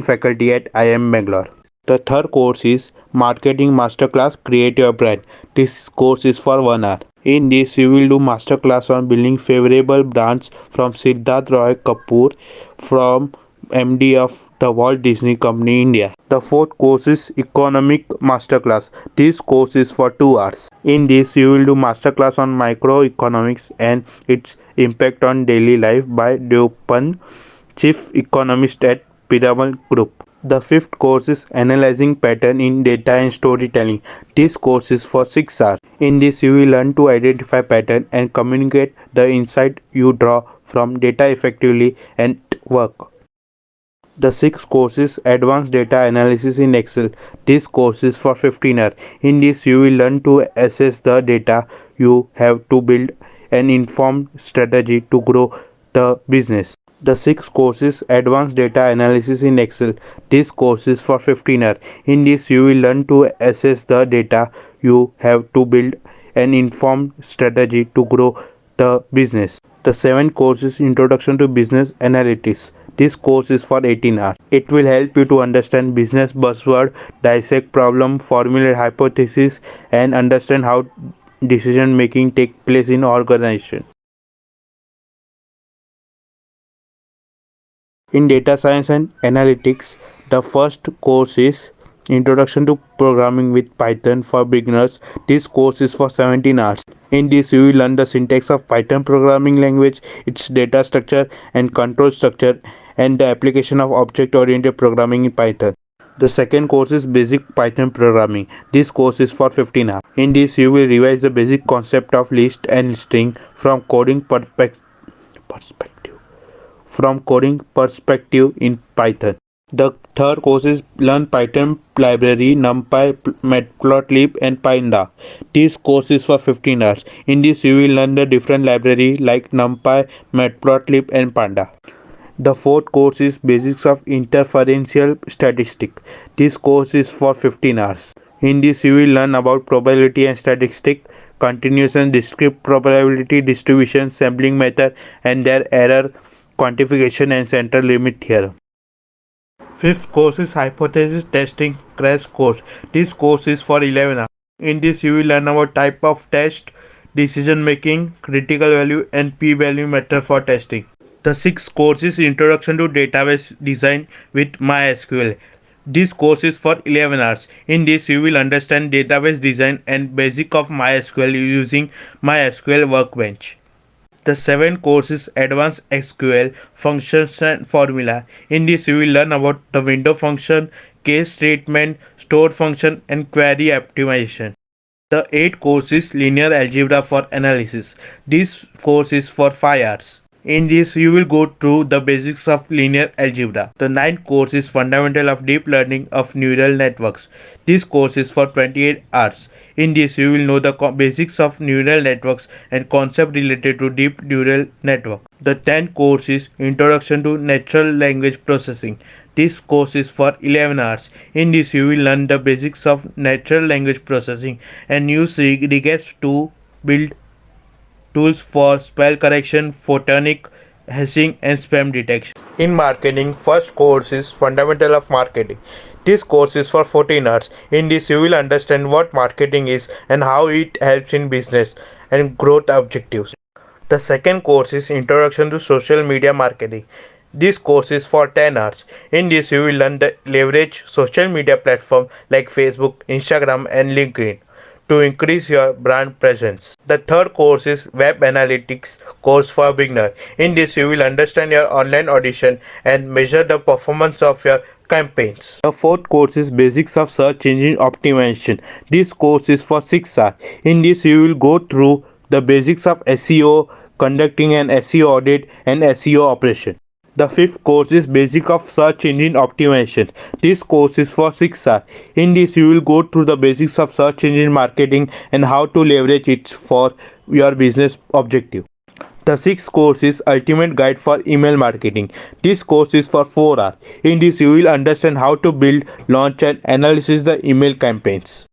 faculty at IIM Bangalore. The third course is Marketing Masterclass Create Your Brand. This course is for 1 hour. In this, you will do masterclass on building favorable brands from Siddharth Roy Kapoor, from MD of the Walt Disney Company India. The fourth course is Economic Masterclass. This course is for 2 hours. In this, you will do masterclass on microeconomics and its impact on daily life by Deopan, Chief Economist at Piramal Group. The fifth course is Analyzing Pattern in Data and Storytelling. This course is for 6 hours. In this you will learn to identify pattern and communicate the insight you draw from data effectively and work. The sixth course is Advanced Data Analysis in Excel. This course is for 15 hours. In this you will learn to assess the data you have to build an informed strategy to grow the business. The sixth course is Advanced Data Analysis in Excel. This course is for 15 hours. In this you will learn to assess the data you have to build an informed strategy to grow the business. The seventh course is Introduction to Business Analytics. This course is for 18 hours. It will help you to understand business buzzword, dissect problem, formulate hypothesis and understand how decision making take place in organization. In data science and analytics, the first course is Introduction to Programming with Python for Beginners. This course is for 17 hours. In this, you will learn the syntax of Python programming language, its data structure and control structure, and the application of object-oriented programming in Python. The second course is Basic Python Programming. This course is for 15 hours. In this, you will revise the basic concept of list and string from coding perspective in Python. The third course is Learn Python Library, NumPy, Matplotlib and Panda. This course is for 15 hours. In this you will learn the different library like NumPy, Matplotlib and Panda. The fourth course is Basics of Inferential Statistics. This course is for 15 hours. In this you will learn about probability and statistics, continuous and discrete probability distribution, sampling method and their error quantification and central limit theorem. Fifth course is Hypothesis Testing Crash Course. This course is for 11 hours. In this you will learn about type of test, decision making, critical value and p-value method for testing. The sixth course is Introduction to Database Design with MySQL. This course is for 11 hours. In this you will understand database design and basic of MySQL using MySQL Workbench. The seventh course is Advanced SQL Functions and Formula. In this you will learn about the window function, case statement, stored function and query optimization. The eighth course is Linear Algebra for Analysis. This course is for 5 hours. In this you will go through the basics of linear algebra. The ninth course is Fundamental of Deep Learning of Neural Networks. This course is for 28 hours. In this you will know the basics of neural networks and concepts related to deep neural network. The 10th course is Introduction to Natural Language Processing. This course is for 11 hours. In this you will learn the basics of natural language processing and use regex to build tools for spell correction, photonic hashing and spam detection. In marketing, first course is Fundamental of Marketing. This course is for 14 hours. In this you will understand what marketing is and how it helps in business and growth objectives. The second course is Introduction to Social Media Marketing. This course is for 10 hours. In this you will learn the leverage social media platform like Facebook, Instagram and LinkedIn to increase your brand presence. The third course is Web Analytics course for beginner. In this you will understand your online audition and measure the performance of your campaigns. The fourth course is Basics of Search Engine Optimization. This course is for 6 hours. In this you will go through the basics of SEO, conducting an SEO audit and SEO operation. The fifth course is Basic of Search Engine Optimization. This course is for 6 hours. In this, you will go through the basics of search engine marketing and how to leverage it for your business objective. The sixth course is Ultimate Guide for Email Marketing. This course is for 4 hours. In this, you will understand how to build, launch, and analyze the email campaigns.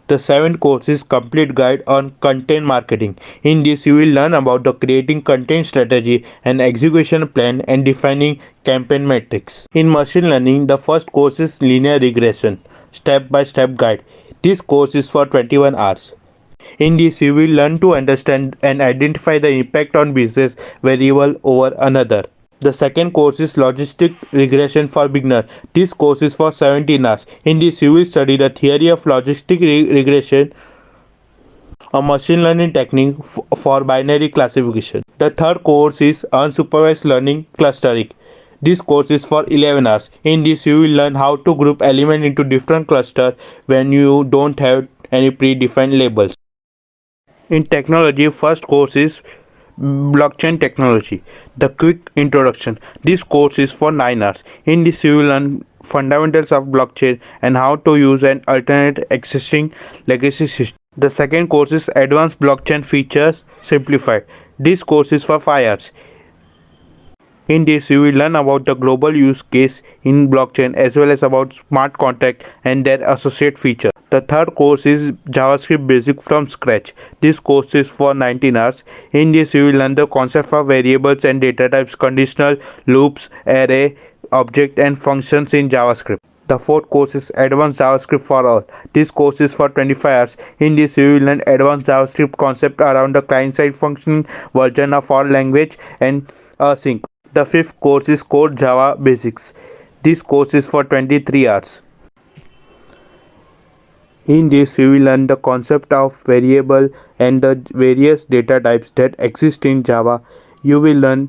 The seventh course is Complete Guide on Content Marketing. In this, you will learn about the creating content strategy and execution plan and defining campaign metrics. In machine learning, the first course is Linear Regression, step-by-step guide. This course is for 21 hours. In this, you will learn to understand and identify the impact on business variable over another. The second course is Logistic Regression for Beginner. This course is for 17 hours. In this, you will study the theory of logistic regression, a machine learning technique for binary classification. The third course is Unsupervised Learning Clustering. This course is for 11 hours. In this, you will learn how to group elements into different clusters when you don't have any predefined labels. In technology, first course is Blockchain Technology, the quick introduction. This course is for 9 hours. In this, you will learn fundamentals of blockchain and how to use an alternate existing legacy system. The second course is Advanced Blockchain Features Simplified. This course is for 5 hours. In this, you will learn about the global use case in blockchain as well as about smart contract and their associate features. The third course is JavaScript Basic from Scratch. This course is for 19 hours. In this, you will learn the concept of variables and data types, conditional, loops, array, object and functions in JavaScript. The fourth course is Advanced JavaScript for All. This course is for 25 hours. In this, you will learn advanced JavaScript concept around the client-side function, version of all language and async. The fifth course is Core Java Basics. This course is for 23 hours. In this, you will learn the concept of variable and the various data types that exist in Java. You will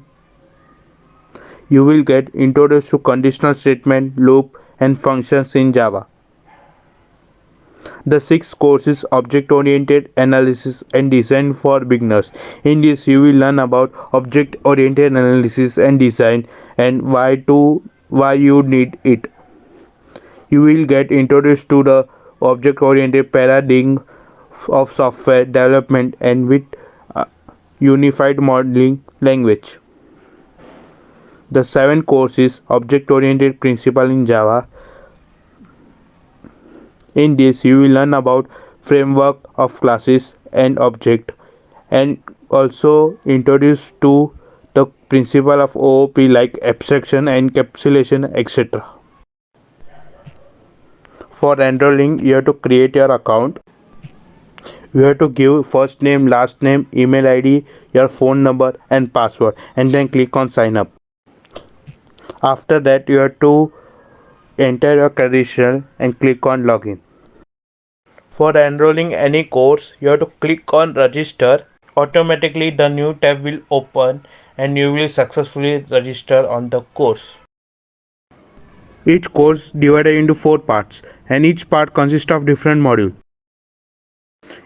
get introduced to conditional statement, loop and functions in Java. The sixth course is Object-Oriented Analysis and Design for Beginners. In this, you will learn about object-oriented analysis and design and why you need it. You will get introduced to the object-oriented paradigm of software development and with unified modeling language. The seventh course is Object-Oriented Principle in Java. In this, you will learn about framework of classes and object and also introduced to the principle of OOP like abstraction, encapsulation, etc. For enrolling, you have to create your account. You have to give first name, last name, email ID, your phone number and password and then click on sign up. After that, you have to enter your credential and click on login. For enrolling any course, you have to click on register. Automatically the new tab will open and you will successfully register on the course. Each course divided into 4 parts and each part consists of different modules.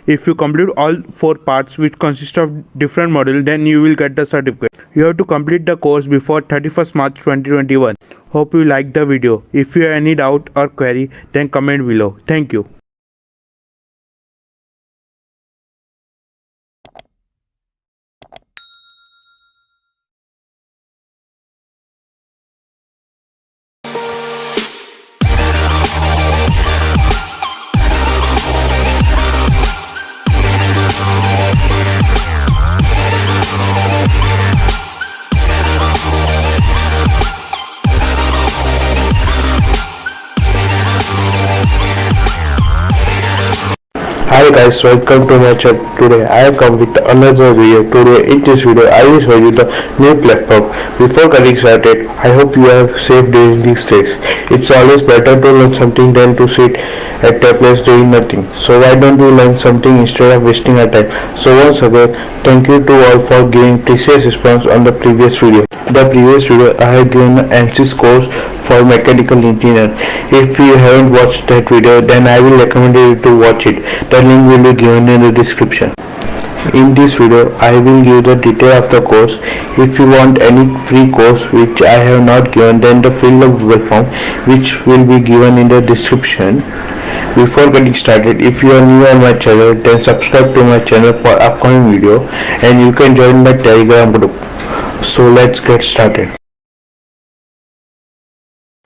If you complete all 4 parts which consist of different modules, then you will get the certificate. You have to complete the course before 31st March 2021. Hope you liked the video. If you have any doubt or query, then comment below. Thank you. Hi guys, welcome to my channel. Today I have come with another video. Today in this video I will show you the new platform. Before getting started, I hope you are safe during these days. It's always better to learn something than to sit at a place doing nothing. So why don't we learn something instead of wasting our time? So once again, thank you to all for giving precious response on the previous video. The previous video I have given an ANSYS course for mechanical engineer. If you haven't watched that video, then I will recommend you to watch it. The link will be given in the description. In this video, I will give the detail of the course. If you want any free course which I have not given, then fill the Google form which will be given in the description. Before getting started, if you are new on my channel, then subscribe to my channel for upcoming video and you can join my Telegram group. So let's get started.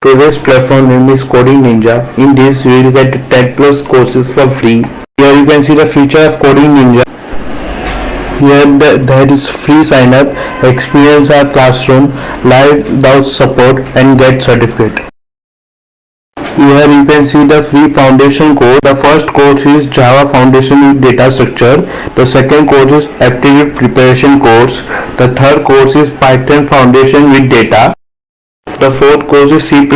Today's platform name is Coding Ninja. In this, you will get 10 plus courses for free. Here you can see the feature of Coding Ninja. Here there is free sign up, experience our classroom, live without support and get certificate. Here you can see the free foundation course. The first course is Java Foundation with Data Structure. The second course is Aptitude Preparation course. The third course is Python Foundation with Data. The fourth course is C++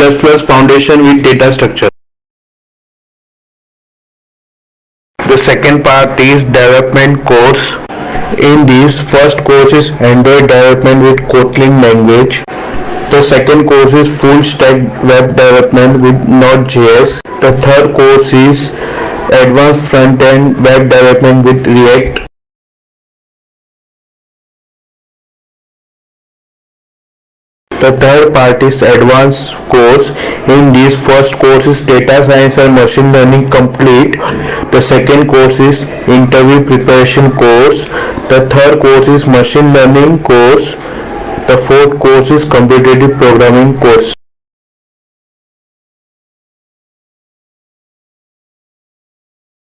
Foundation with Data Structure. The second part is Development course. In this, first course is Android Development with Kotlin language. The second course is Full Stack Web Development with Node.js. The third course is Advanced Front-End Web Development with React. The third part is Advanced course. In this, first course is Data Science and Machine Learning complete. The second course is Interview Preparation course. The third course is Machine Learning course. The fourth course is Competitive Programming course.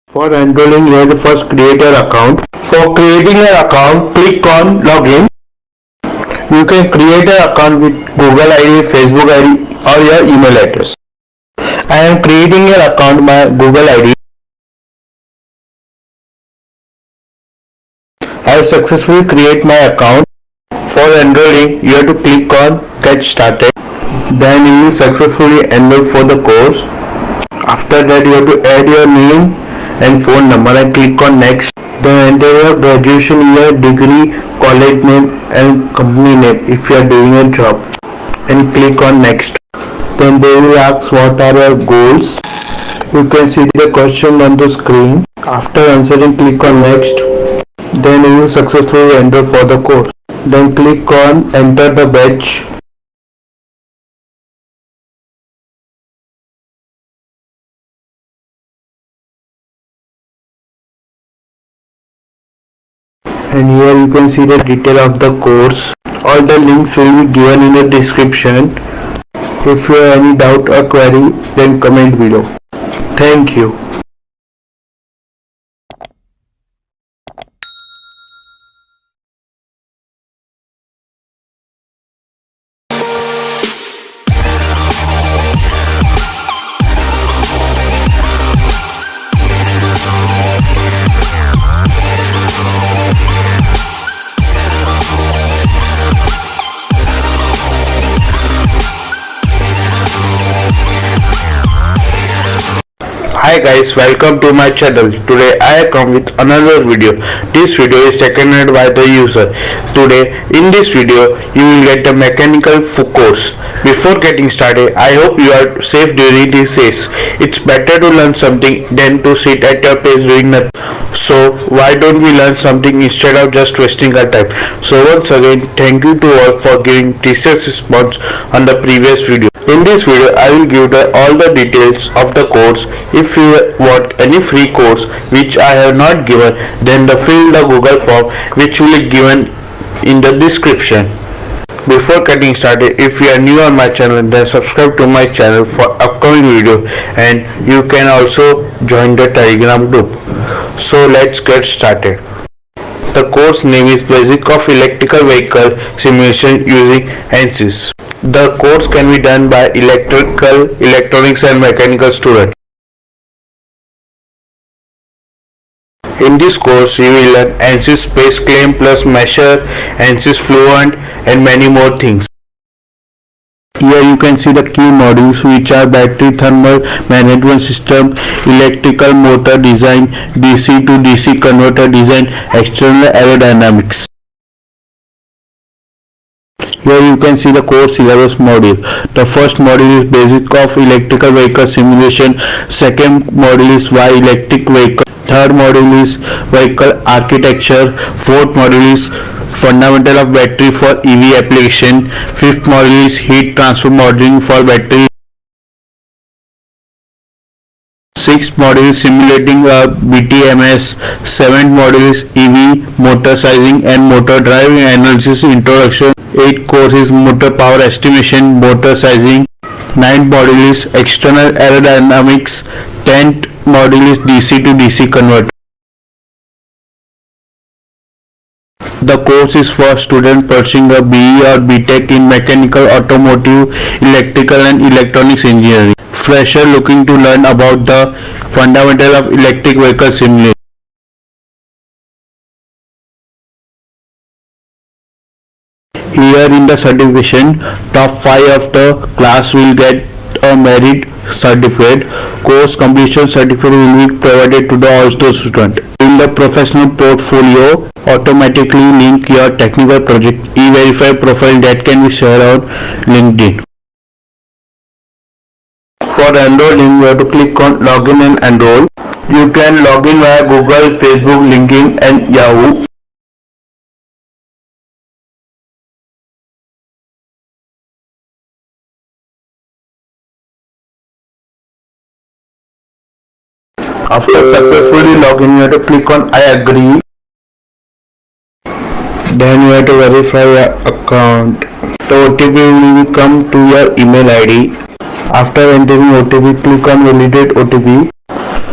For enrolling, you have to first create your account. For creating your account, click on Login. You can create an account with Google ID, Facebook ID or your email address. I am creating your account by Google ID. I have successfully created my account. For enrolling, you have to click on Get Started. Then you will successfully enroll for the course. After that, you have to add your name and phone number and click on Next. Then enter your graduation year, degree, college name and company name if you are doing a job and click on Next. Then they will ask what are your goals. You can see the question on the screen. After answering, click on Next. Then you will successfully enroll for the course. Then click on Enter the batch. And here you can see the detail of the course. All the links will be given in the description. If you have any doubt or query, then comment below. Thank you. Hi guys, welcome to my channel. Today I come with another video. This video is recommended by the user. Today in this video you will get the mechanical course. Before getting started, I hope you are safe during these days. It's better to learn something than to sit at your place doing nothing. So why don't we learn something instead of just wasting our time? So once again, thank you to all for giving precious response on the previous video. In this video, I will give all the details of the course. If you want any free course which I have not given, then fill the Google form which will be given in the description. Before getting started, if you are new on my channel, then subscribe to my channel for upcoming video and you can also join the Telegram group. So let's get started. The course name is Basic of Electrical Vehicle Simulation using ANSYS. The course can be done by electrical, electronics and mechanical students. In this course, you will learn ANSYS Space Claim plus Measure, ANSYS Fluent and many more things. Here you can see the key modules which are Battery Thermal Management System, Electrical Motor Design, DC to DC Converter Design, External Aerodynamics. Here you can see the course syllabus module. The first module is Basic of Electrical Vehicle Simulation. Second module is Why Electric Vehicle. third module is vehicle architecture, fourth module is fundamental of battery for EV application, fifth module is heat transfer modeling for battery, sixth module is simulating a BTMS, seventh module is EV motor sizing and motor driving analysis introduction, eighth course is motor power estimation, motor sizing, ninth module is external aerodynamics, 10th module is DC to DC converter. The course is for students pursuing a BE or BTech in mechanical, automotive, electrical and electronics engineering. Fresher looking to learn about the fundamental of electric vehicle simulation. Here in the certification, top 5 of the class will get a merit certificate. Course completion certificate will be provided to the all student. In the professional portfolio, automatically link your technical project e-verify profile that can be shared on LinkedIn. For enrolling, you have to click on login and enroll. You can log in via Google, Facebook, LinkedIn and Yahoo. After successfully logging, you have to click on I agree. Then you have to verify your account. The OTP will come to your email ID. After entering OTP, click on validate OTP.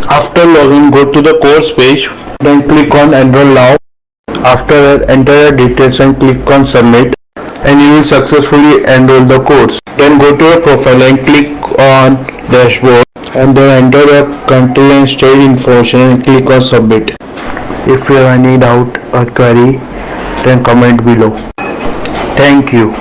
After login, go to the course page. Then click on enroll now. After that, enter your details and click on submit. And you will successfully enroll the course. Then go to your profile and click on dashboard. And then enter your country and state information and click on submit. If you have any doubt or query, then comment below. Thank you.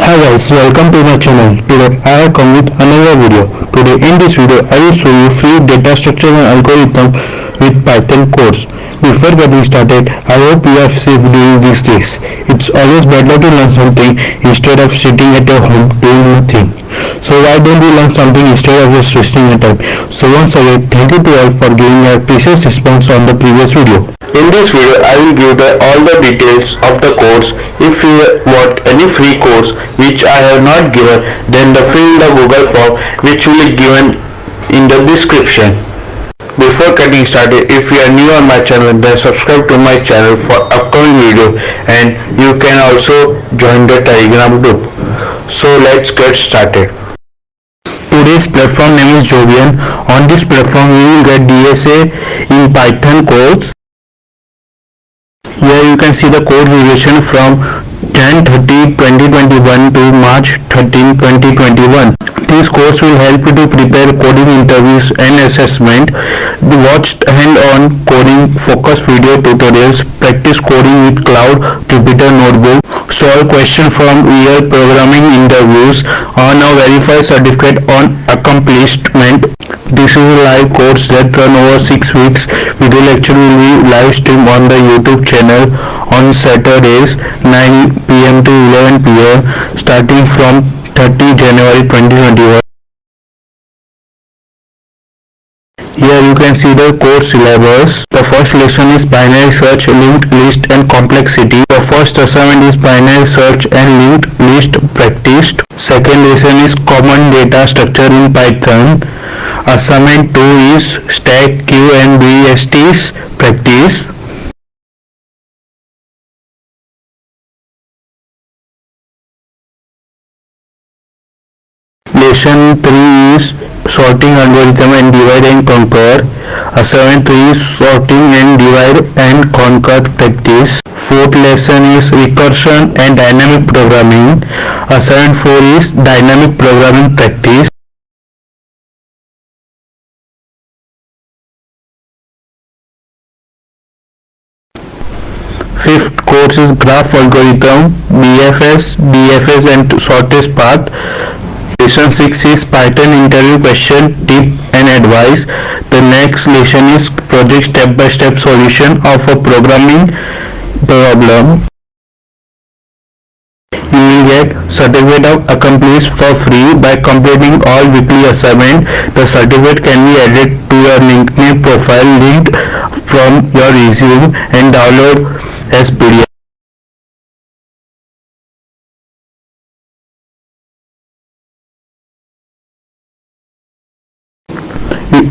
Hi guys, welcome to my channel. Today I have come with another video. Today in this video I will show you free data structure and algorithm with Python course. Before getting started, I hope you are safe during these days. It's always better to learn something instead of sitting at your home doing nothing. So why don't we learn something instead of just wasting your time? So once again, thank you to all for giving your precious response on the previous video. In this video, I will give all the details of the course. If you want any free course which I have not given, then fill the Google form which will be given in the description. Before getting started, if you are new on my channel, then subscribe to my channel for upcoming video, and you can also join the Telegram group. So let's get started. Today's platform name is Jovian. On this platform we will get DSA in Python course. Here you can see the code duration from 10/30/2021 to March 13, 2021. This course will help you to prepare coding interviews and assessment. Watch hand-on coding, focus video tutorials, practice coding with Cloud, Jupyter Notebook, solve questions from real programming interviews, earn a verified certificate on accomplishment. This is a live course that run over 6 weeks. Video lecture will be live streamed on the YouTube channel on Saturdays 9 p.m. to 11 p.m. starting from 30 January 2021. Here you can see the course syllabus. The first lesson is binary search, linked list and complexity. The first assignment is binary search and linked list practiced. Second lesson is common data structure in Python. Assignment 2 is stack, queue and BSTs practice. Lesson 3 is sorting algorithm and divide and conquer. Assignment 3 is sorting and divide and conquer practice. Fourth lesson is recursion and dynamic programming. Assignment 4 is dynamic programming practice. course is Graph Algorithm, BFS and Shortest Path. Lesson 6 is Python interview question, tip and advice. The next lesson is project step-by-step solution of a programming problem. You will get certificate of accomplished for free by completing all weekly assignment. The certificate can be added to your LinkedIn profile linked from your resume and download as PDF.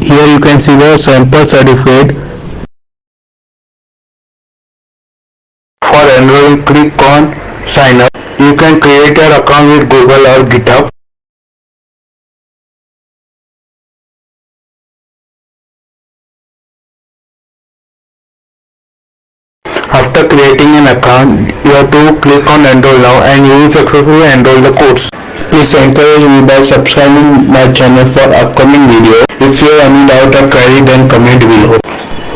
Here you can see the sample certificate. For enrolling, click on sign up. You can create your account with Google or GitHub. After creating an account, you have to click on enroll now and you will successfully enroll the course. Please encourage me by subscribing my channel for upcoming videos. If you have any doubt or query, then comment below.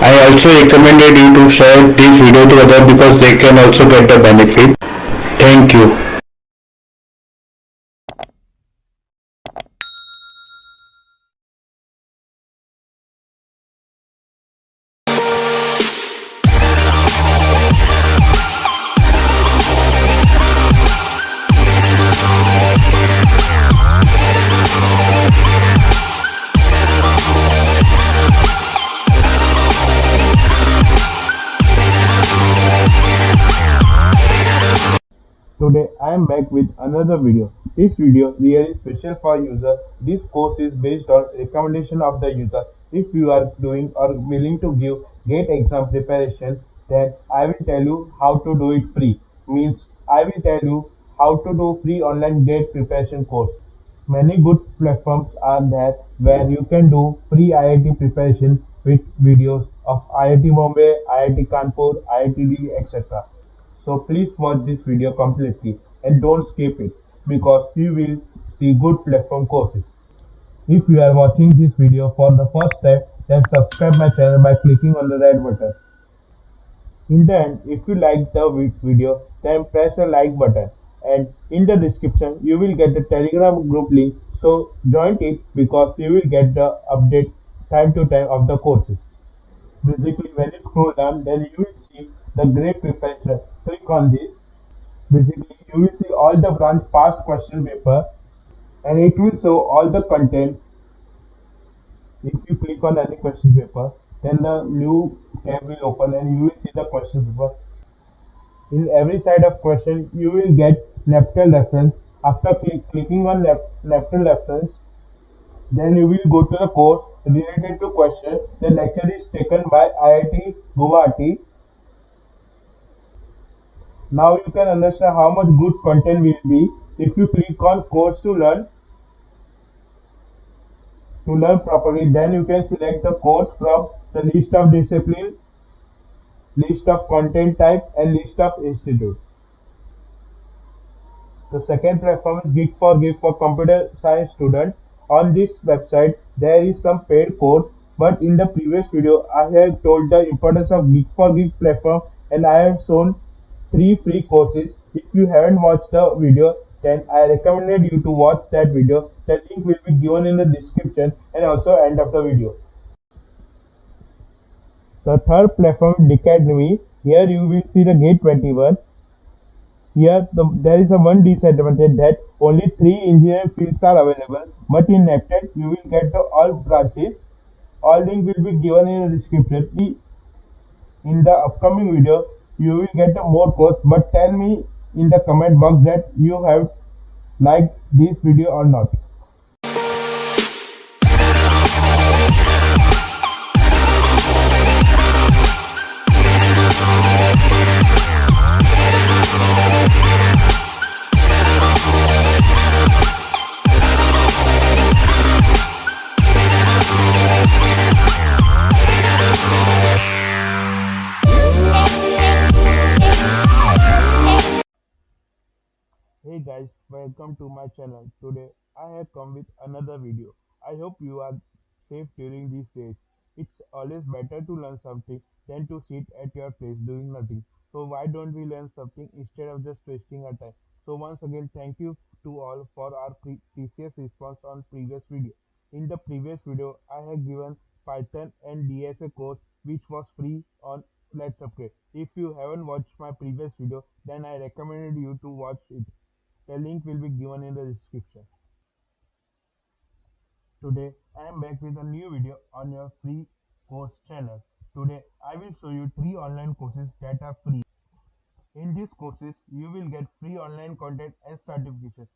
I also recommended you to share this video to others because they can also get the benefit. Thank you. Today I am back with another video. This video really special for user. This course is based on recommendation of the user. If you are doing or willing to give GATE exam preparation, then I will tell you how to do it free. Means I will tell you how to do free online GATE preparation course. Many good platforms are there where you can do free IIT preparation with videos of IIT Bombay, IIT Kanpur, IIT Delhi, etc. So please watch this video completely and don't skip it because you will see good platform courses. If you are watching this video for the first time, then subscribe my channel by clicking on the red button. In the end, if you like the video, then press the like button. And in the description, you will get the Telegram group link. So join it because you will get the update time to time of the courses. Basically, when you scroll down, then you will see the great preparation. Click on this. Basically, you will see all the branch past question paper and it will show all the content. If you click on any question paper, then the new tab will open and you will see the question paper. In every side of question, you will get lecture reference. After clicking on lecture reference, then you will go to the course related to question. The lecture is taken by IIT Guwahati. Now you can understand how much good content will be if you click on course to learn properly. Then you can select the course from the list of discipline, list of content type, and list of institute. The second platform is Geek for computer science student. On this website, there is some paid course, but in the previous video, I have told the importance of Geek platform and I have shown three free courses. If you haven't watched the video, then I recommended you to watch that video. The link will be given in the description and also end of the video. The third platform is Academy. Here you will see the Gate 21. Here there is a one disadvantage that only three engineering fields are available, but in NAPTED you will get the all branches. All link will be given in the description. In the upcoming video you will get a more course, but tell me in the comment box that you have liked this video or not. Hey guys, welcome to my channel. Today I have come with another video. I hope you are safe during these days. It's always better to learn something than to sit at your place doing nothing. So why don't we learn something instead of just wasting our time? So once again, thank you to all for our precious response on previous video. In the previous video, I have given Python and DSA course which was free on Let's Upgrade. If you haven't watched my previous video, then I recommended you to watch it. The link will be given in the description. Today I am back with a new video on your free course channel. Today I will show you 3 online courses that are free. In these courses you will get free online content and certification.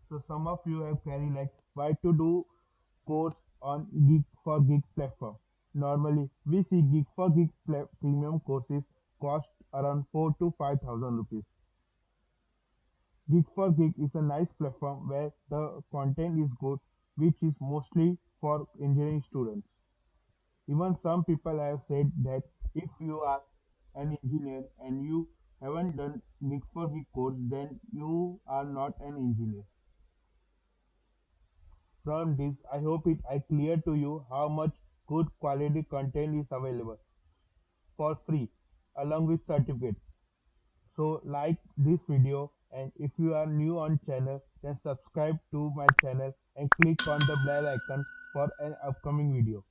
So some of you have query like why to do course on Geek for Geek platform. Normally we see Geek for Geek premium courses cost around 4 to 5,000 rupees. Geek for Geek is a nice platform where the content is good, which is mostly for engineering students. Even some people have said that if you are an engineer and you haven't done Geek for Geek course, then you are not an engineer. From this, I hope I clear to you how much good quality content is available for free along with certificate. So like this video, and if you are new on channel, then subscribe to my channel and click on the bell icon for an upcoming video.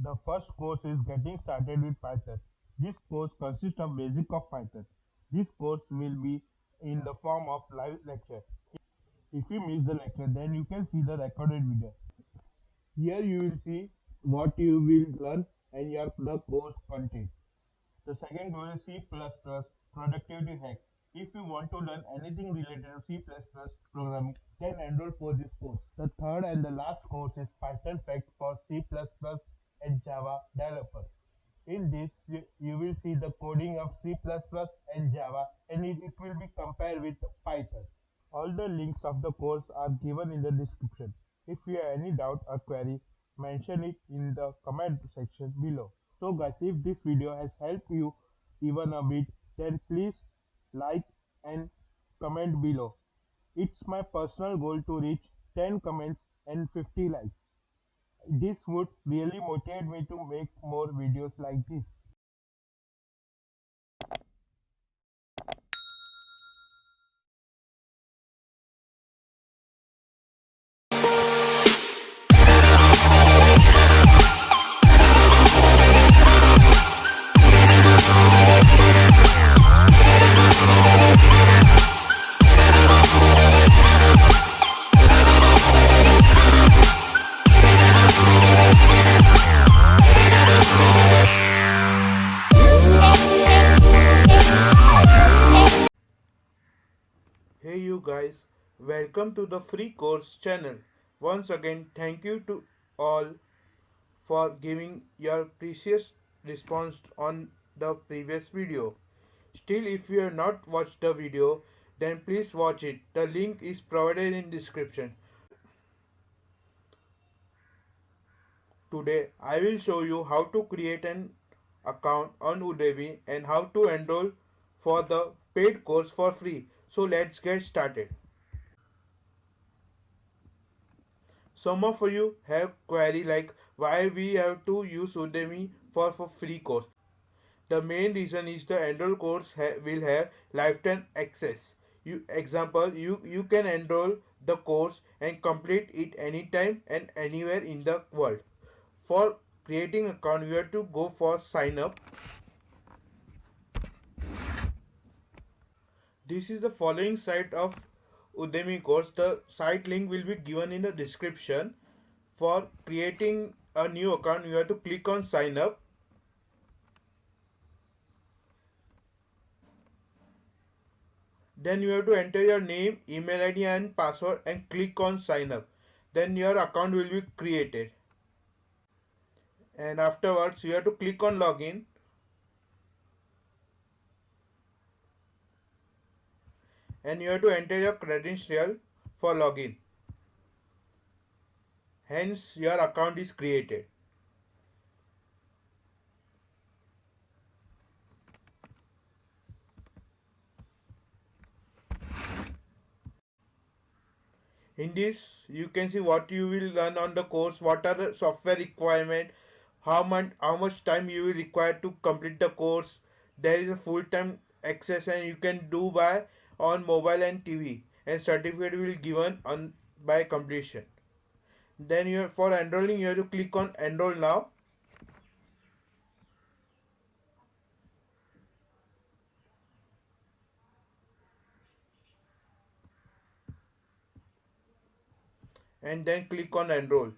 The first course is Getting Started with Python. This course consists of basic of Python. This course will be in the form of live lecture. If you miss the lecture, then you can see the recorded video. Here you will see what you will learn and the course content. The second goal is C++ productivity hack. If you want to learn anything related to C++ programming, then enroll for this course. The third and the last course is Python Facts for C++ and Java developers. In this, you will see the coding of C++ and Java, and it will be compared with Python. All the links of the course are given in the description. If you have any doubt or query, mention it in the comment section below. So guys, if this video has helped you even a bit, then please like and comment below. It's my personal goal to reach 10 comments and 50 likes. This would really motivate me to make more videos like this. Hey you guys, welcome to the free course channel. Once again, thank you to all for giving your precious response on the previous video. Still, if you have not watched the video, then please watch it. The link is provided in description. Today, I will show you how to create an account on Udemy and how to enroll for the paid course for free. So let's get started. Some of you have query like why we have to use Udemy for free course. The main reason is the enroll course will have lifetime access. You can enroll the course and complete it anytime and anywhere in the world. For creating account, you have to go for sign up. This is the following site of Udemy course. The site link will be given in the description. For creating a new account, you have to click on sign up. Then you have to enter your name, email ID and password and click on sign up. Then your account will be created. And afterwards you have to click on login. And you have to enter your credential for login. Hence your account is created. In this you can see what you will learn on the course, what are the software requirement, how much time you will require to complete the course. There is a full time access, and you can do by on mobile and TV, and certificate will given on by completion. Then you for enrolling you have to click on enroll now, and then click on enroll,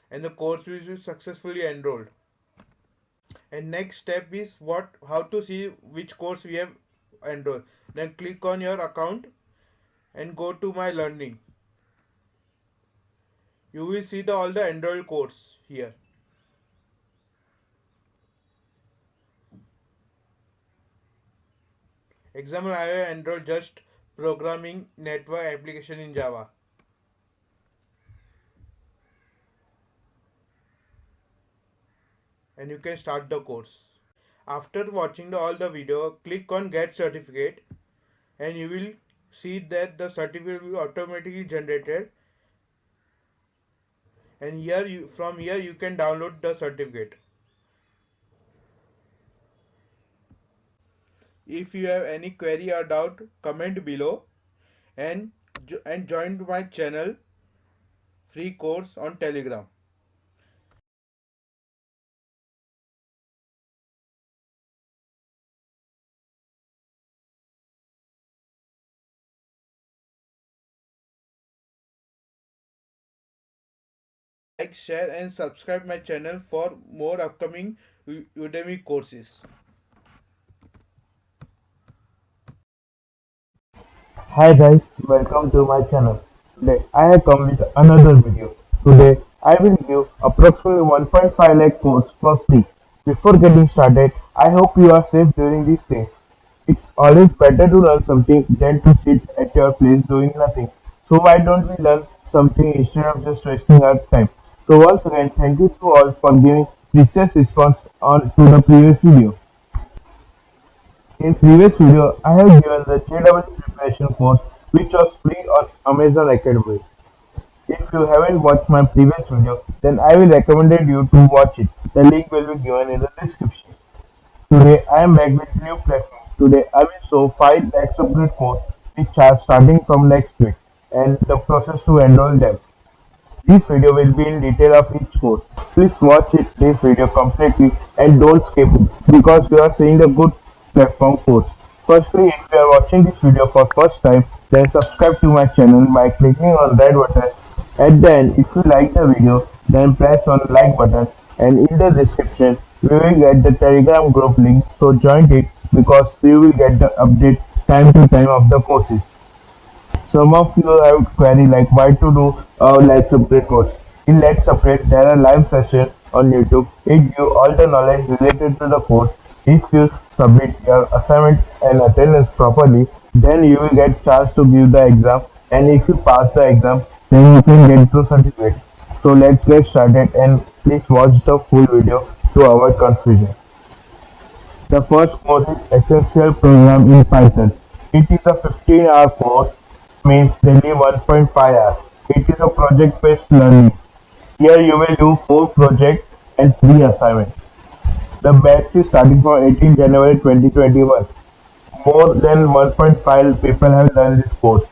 and the course will be successfully enrolled. And next step is how to see which course we have enrolled. Then click on your account and go to my learning. You will see all the enrolled course here. Example, I have enrolled just programming network application in Java. And you can start the course. After watching all the video, click on get certificate, and you will see that the certificate will be automatically generated, and from here you can download the certificate. If you have any query or doubt, comment below, and join my channel free course on Telegram. Like, share and subscribe my channel for more upcoming Udemy courses. Hi guys, welcome to my channel. Today I have come with another video. Today I will give approximately 1.5 lakh course for free. Before getting started, I hope you are safe during these days. It's always better to learn something than to sit at your place doing nothing. So why don't we learn something instead of just wasting our time? So once again, thank you to all for giving precious response on to the previous video. In previous video, I have given the JEE preparation course which was free on Amazon Academy. If you haven't watched my previous video, then I will recommend you to watch it. The link will be given in the description. Today I am back with new platform. Today I will show 5 lakh separate courses which are starting from next week and the process to enroll them. This video will be in detail of each course. Please watch this video completely and don't skip it because you are seeing the good platform course. Firstly, if you are watching this video for first time, then subscribe to my channel by clicking on red button. At the end, if you like the video, then press on like button, and in the description you will get the Telegram group link, so join it because you will get the update time to time of the courses. Some of you have query like why to do Let's Separate course. In Let's Separate, there are live sessions on YouTube. It gives all the knowledge related to the course. If you submit your assignment and attendance properly, then you will get chance to give the exam. And if you pass the exam, then you can get the certificate. So let's get started and please watch the full video to avoid confusion. The first course is Essential Program in Python. It is a 15-hour course, means daily 1.5 hours. It is a project-based learning. Here you will do 4 projects and 3 assignments. The batch is starting from 18 January 2021. More than 1.5 people have done this course.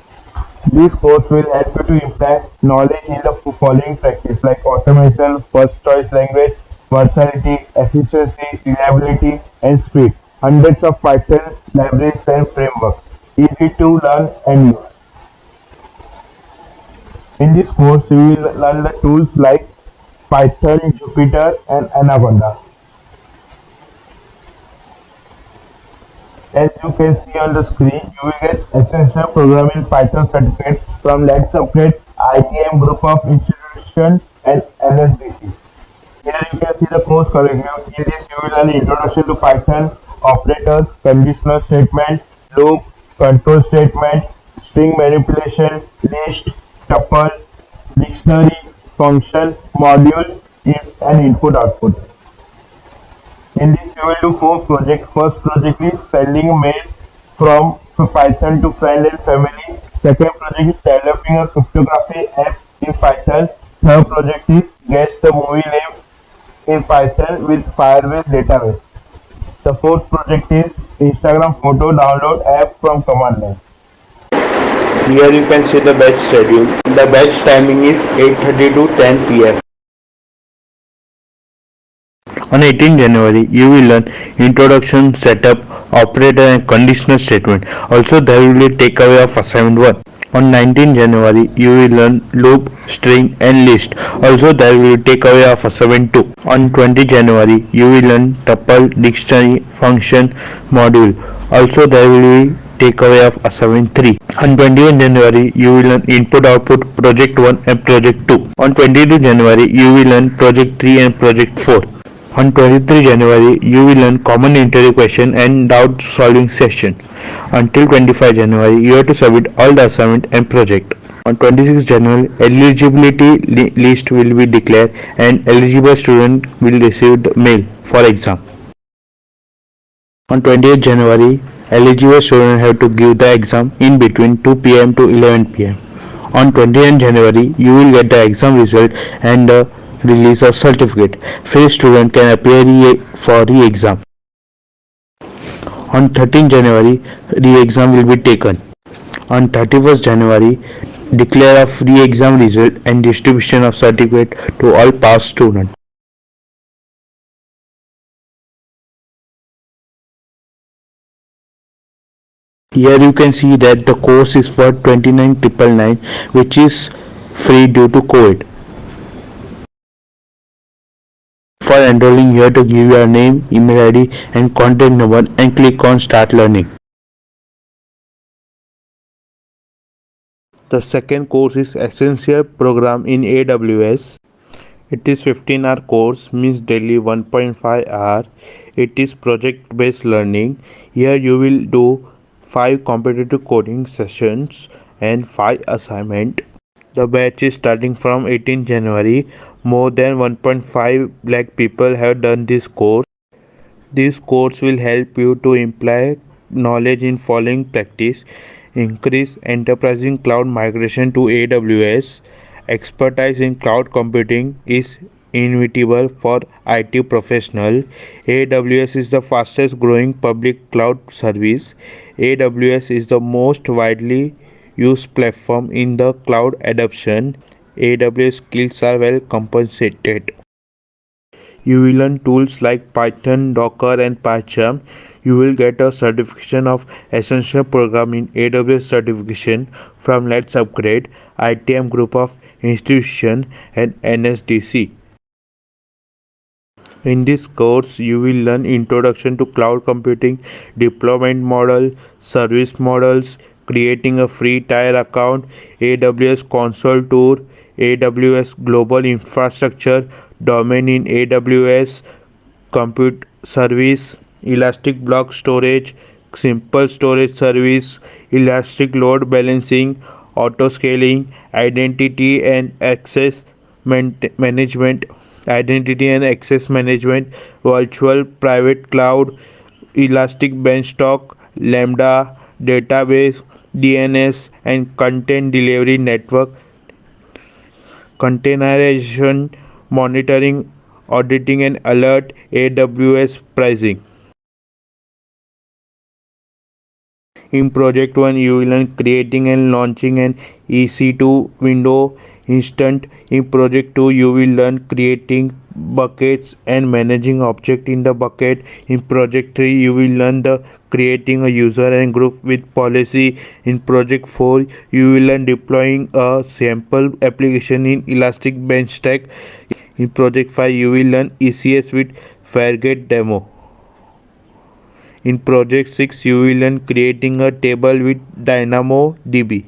This course will help you to implement knowledge in the following practice like automation, first choice language, versatility, efficiency, reliability, and speed. Hundreds of Python libraries and frameworks. Easy to learn and use. In this course, you will learn the tools like Python, Jupyter, and Anaconda. As you can see on the screen, you will get Essential Programming Python certificate from Let's Upgrade, ITM Group of Institutions, and NSBC. Here you can see the course curriculum. In this, you will learn Introduction to Python, operators, conditional statement, loop, control statement, string manipulation, list, tuple, dictionary, function, module, and input-output. In this, you will do 4 projects. First project is sending mail from Python to friend and family. Second project is developing a cryptography app in Python. Third project is guess the movie name in Python with Firebase database. The fourth project is Instagram photo download app from command line. Here you can see the batch schedule. The batch timing is 8:30 to 10 pm. On 18 January, you will learn introduction, setup, operator and conditional statement. Also, there will be takeaway of assignment 1. On 19 January, you will learn loop, string and list. Also, there will be takeaway of assignment 2. On 20 January, you will learn tuple, dictionary, function, module. Also, there will be takeaway of assignment 3. On 21 January, you will learn input output project 1 and project 2. On 22 January, you will learn project 3 and project 4. On 23 January, you will learn common interview question and doubt solving session. Until 25 January, you have to submit all the assignment and project. On 26 January, eligibility list will be declared and eligible student will receive the mail for exam. On 28 January, eligible students have to give the exam in between 2 pm to 11 pm. On 29 January, you will get the exam result and the release of certificate. Failed student can appear for re-exam. On 13 January, re-exam will be taken. On 31st January, declare of re-exam result and distribution of certificate to all past students. Here you can see that the course is for 29,999, which is free due to COVID. For enrolling, you have to give your name, email ID and contact number and click on start learning. The second course is Essential Program in AWS. It is 15-hour course, means daily 1.5 hour. It is project based learning. Here you will do 5 competitive coding sessions and 5 assignment. The batch is starting from 18 January. More than 1.5 lakh people have done this course. This course will help you to imply knowledge in following practice: increase enterprising cloud migration to AWS. Expertise in cloud computing is inevitable for IT professional. AWS is the fastest growing public cloud service. AWS is the most widely used platform in the cloud adoption. AWS skills are well compensated. You will learn tools like Python, Docker and PyCharm. You will get a certification of Essential Program in AWS certification from Let's Upgrade, ITM Group of Institution and NSDC. In this course, you will learn Introduction to Cloud Computing, Deployment Model, Service Models, creating a free tier account, AWS Console Tour, AWS Global Infrastructure, Domain in AWS, Compute Service, Elastic Block Storage, Simple Storage Service, Elastic Load Balancing, Auto Scaling, Identity and Access Management, Virtual Private Cloud, Elastic Beanstalk, Lambda, Database, DNS and Content Delivery Network, Containerization, Monitoring, Auditing and Alert, AWS Pricing. In Project 1, you will learn creating and launching an EC2 window instant. In Project 2, you will learn creating buckets and managing object in the bucket. In Project 3, you will learn the creating a user and group with policy. In Project 4, you will learn deploying a sample application in Elastic Beanstalk. In Project 5, you will learn ECS with Fargate demo. In Project 6, you will learn creating a table with DynamoDB.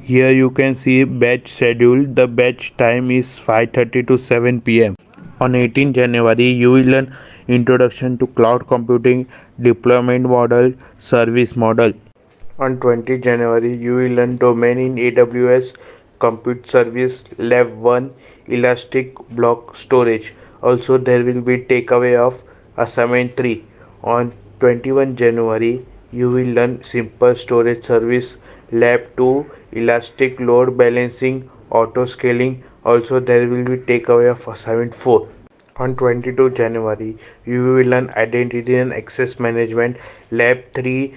Here you can see batch schedule. The batch time is 5:30 to 7 pm. On 18 January, you will learn Introduction to Cloud Computing, Deployment Model, Service Model. On 20 January, you will learn Domain in AWS, Compute Service, Lab 1, Elastic Block Storage. Also, there will be takeaway of assignment 3. On 21 January, you will learn Simple Storage Service, Lab 2, Elastic Load Balancing, Auto Scaling. Also, there will be takeaway of assignment 4. On 22 January, you will learn Identity and Access Management Lab 3,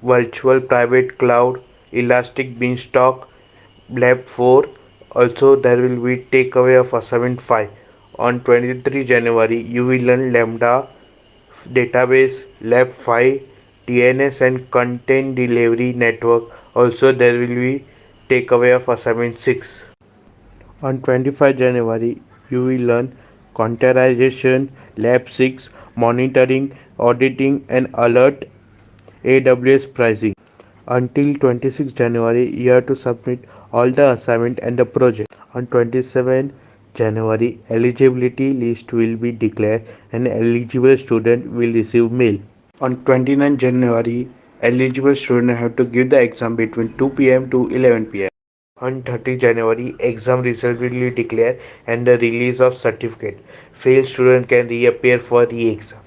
Virtual Private Cloud, Elastic Beanstalk, Lab 4. Also, there will be takeaway of assignment 5. On 23 January, you will learn Lambda Database Lab 5, DNS and Content Delivery Network. Also, there will be takeaway of assignment 6. On 25 January, you will learn containerization, Lab 6, monitoring, auditing and alert, AWS pricing. Until 26 January, you have to submit all the assignment and the project. On 27 January, eligibility list will be declared and eligible student will receive mail. On 29 January, eligible students have to give the exam between 2 p.m. to 11 p.m. On 30 January, exam result will be declared and the release of certificate. Failed student can reappear for re-exam.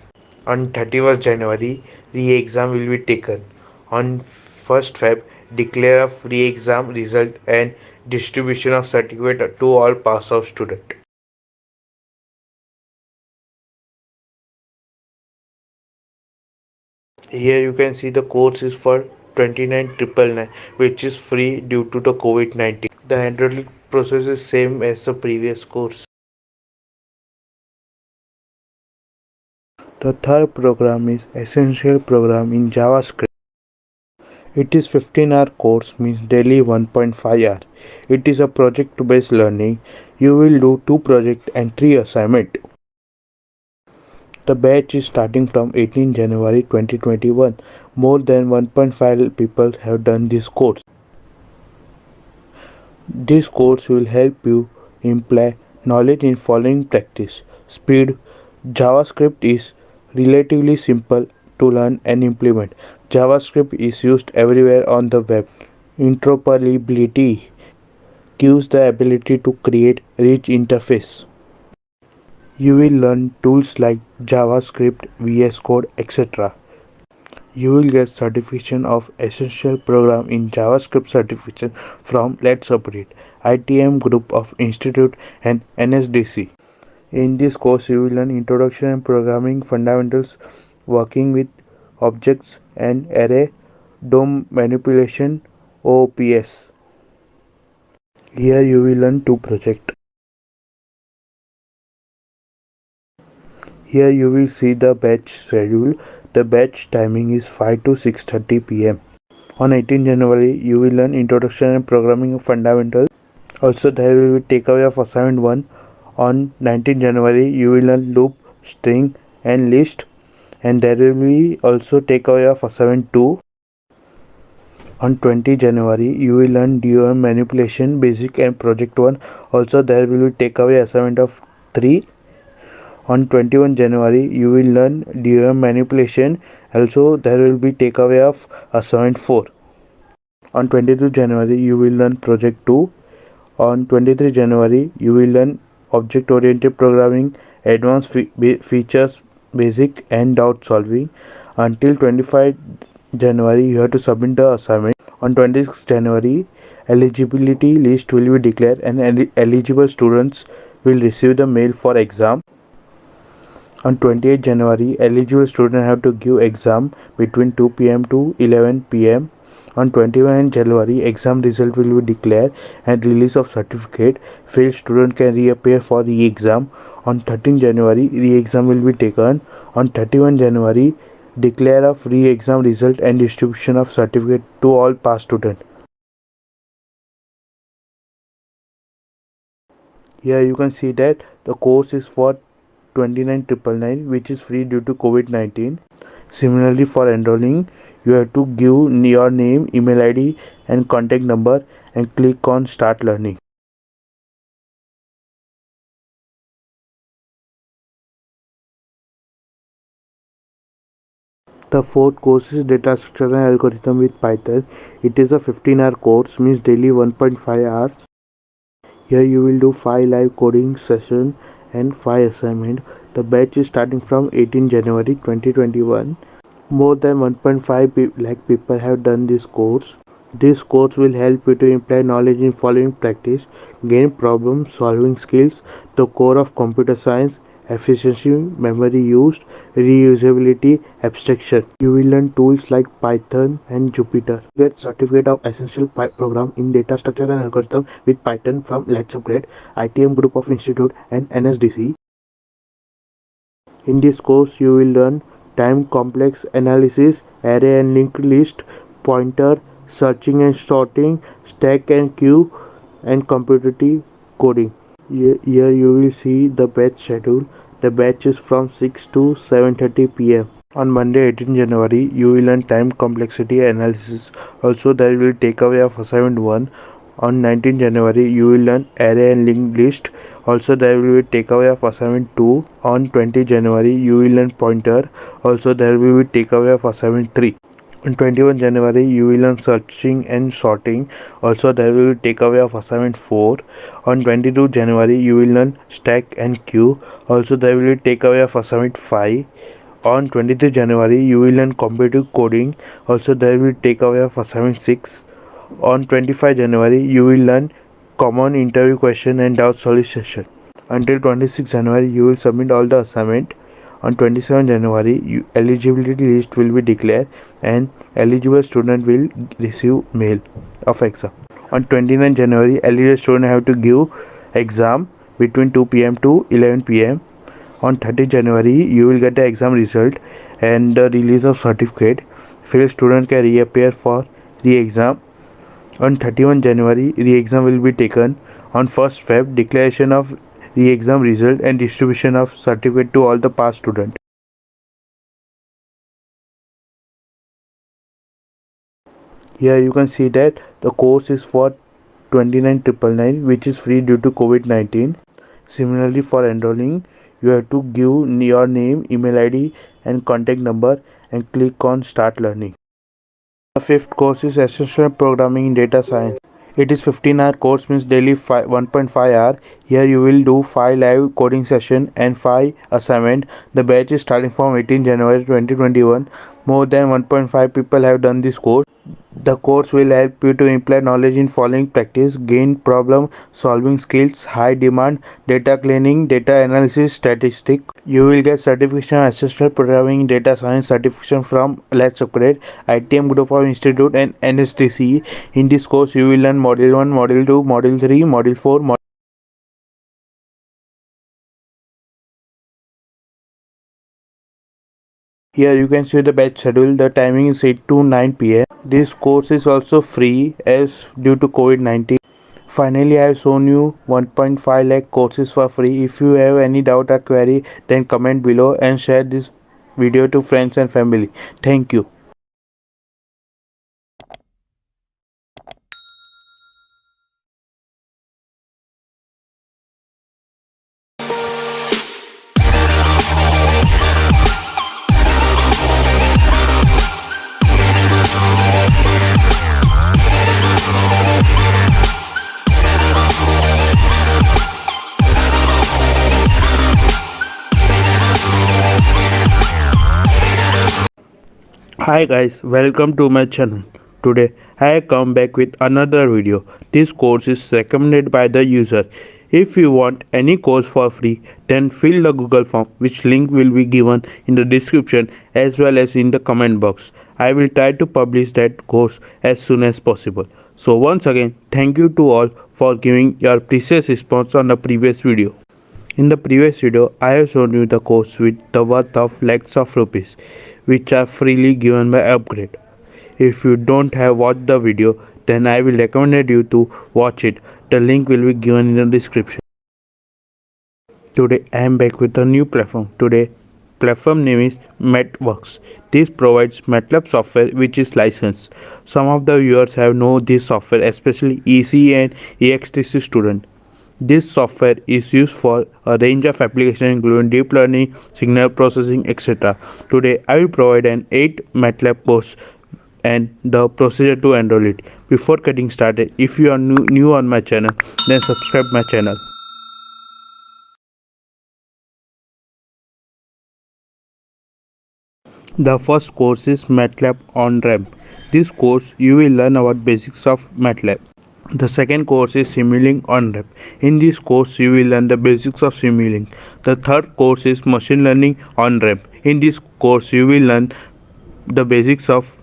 On 31st January, re-exam will be taken. On 1st Feb, declare of re-exam result and distribution of certificate to all pass-out students. Here you can see the course is for 29,999, which is free due to the COVID-19. The enrollment process is same as the previous course. The third program is Essential Program in JavaScript. It is 15-hour course, means daily 1.5 hour. It is a project based learning. You will do 2 projects and 3 assignment. The batch is starting from 18 January 2021. More than 1.5 people have done this course. This course will help you imply knowledge in following practice. Speed. JavaScript is relatively simple to learn and implement. JavaScript is used everywhere on the web. Interoperability gives the ability to create rich interface. You will learn tools like JavaScript, VS Code, etc. You will get certification of Essential Program in JavaScript certification from Let's Upgrade, ITM Group of Institute and NSDC. In this course, you will learn Introduction and Programming Fundamentals, working with objects and array, DOM manipulation, OOPS. Here you will learn 2 projects. Here you will see the batch schedule. The batch timing is 5 to 6:30 p.m. On 18 January, you will learn Introduction and Programming Fundamentals. Also, there will be takeaway of assignment 1. On 19 January, you will learn loop, string and list, and there will be also takeaway of assignment 2. On 20 January, you will learn DOM manipulation basic and project 1. Also, there will be takeaway assignment of 3. On 21 January, you will learn DOM manipulation. Also, there will be takeaway of assignment 4. On 22 January, you will learn project 2. On 23 January, you will learn object-oriented programming, advanced features, basic and doubt solving. Until 25 January, you have to submit the assignment. On 26 January, eligibility list will be declared and eligible students will receive the mail for exam. On 28 January, eligible students have to give exam between 2 p.m. to 11 p.m. On 21 January, exam result will be declared and release of certificate. Failed student can reappear for re-exam. On 13 January, re-exam will be taken. On 31 January, declare of re-exam result and distribution of certificate to all past students. Here you can see that the course is for 29,999, which is free due to COVID-19. Similarly, for enrolling, you have to give your name, email ID and contact number and click on Start Learning. The fourth course is Data Structure and Algorithm with Python. It is a 15-hour course, means daily 1.5 hours. Here you will do 5 live coding sessions and 5 assignments. The batch is starting from 18 January 2021. More than 1.5 lakh people have done this course. This course will help you to imply knowledge in following practice, gain problem solving skills, the core of computer science, efficiency, memory used, reusability, abstraction. You will learn tools like Python and Jupyter. Get certificate of essential program in data structure and algorithm with Python from Let's Upgrade, ITM Group of Institute and NSDC. In this course, you will learn time complex analysis, array and linked list, pointer, searching and sorting, stack and queue, and competitive coding. Here you will see the batch schedule. The batch is from 6 to 7:30 p.m. On Monday 18 January, you will learn time complexity analysis. Also, there will take away of assignment 1. On 19 January, you will learn array and linked list. Also, there will be takeaway of assignment 2. On 20 January, you will learn pointer. Also, there will be takeaway of assignment 3. On 21 January, you will learn searching and sorting. Also, there will be takeaway of assignment 4. On 22 January, you will learn stack and queue. Also, there will be takeaway of assignment 5. On 23 January, you will learn competitive coding. Also, there will be takeaway of assignment 6. On 25 January, you will learn common interview question and doubt solution. Until 26 January, you will submit all the assignment. On 27 January, eligibility list will be declared and eligible student will receive mail of exam. On 29 January, eligible student have to give exam between 2 p.m. to 11 p.m. On 30 January, you will get the exam result and the release of certificate. Failed student can reappear for re-exam. On 31 January, re-exam will be taken. On 1st Feb, declaration of re-exam result and distribution of certificate to all the past students. Here you can see that the course is for 29,999, which is free due to COVID-19. Similarly, for enrolling, you have to give your name, email ID and contact number and click on Start Learning. The 5th course is Essential Programming in Data Science. It is 15-hour course, means daily 1.5 hour. Here you will do 5 live coding session and 5 assignment. The batch is starting from 18 January 2021. More than 1.5 people have done this course. The course will help you to implement knowledge in following practice, gain problem solving skills, high demand, data cleaning, data analysis, statistics. You will get certification assistant programming in data science certification from Let's Upgrade, ITM Group of Institute and NSTC. In this course, you will learn Module 1, Module 2, Module 3, Module 4, Here you can see the batch schedule. The timing is 8 to 9 p.m. This course is also free as due to COVID-19. Finally, I have shown you 1.5 lakh courses for free. If you have any doubt or query, then comment below and share this video to friends and family. Thank you. Hi guys, welcome to my channel. Today I come back with another video. This course is recommended by the user. If you want any course for free, then fill the Google form, which link will be given in the description as well as in the comment box. I will try to publish that course as soon as possible. So once again, thank you to all for giving your precious response on the previous video. In the previous video, I have shown you the course with the worth of lakhs of rupees, which are freely given by Upgrade. If you don't have watched the video, then I will recommend you to watch it. The link will be given in the description. Today I am back with a new platform. Today platform name is MathWorks. This provides MATLAB software which is licensed. Some of the viewers have known this software, especially EC and EXTC students. This software is used for a range of applications including deep learning, signal processing, etc. Today I will provide an 8 MATLAB course and the procedure to enroll it. Before getting started, if you are new on my channel, then subscribe my channel. The first course is MATLAB on RAM. This course you will learn about basics of MATLAB. The second course is Simulink on Rep. In this course, you will learn the basics of Simulink. The third course is Machine Learning on Rep. In this course, you will learn the basics of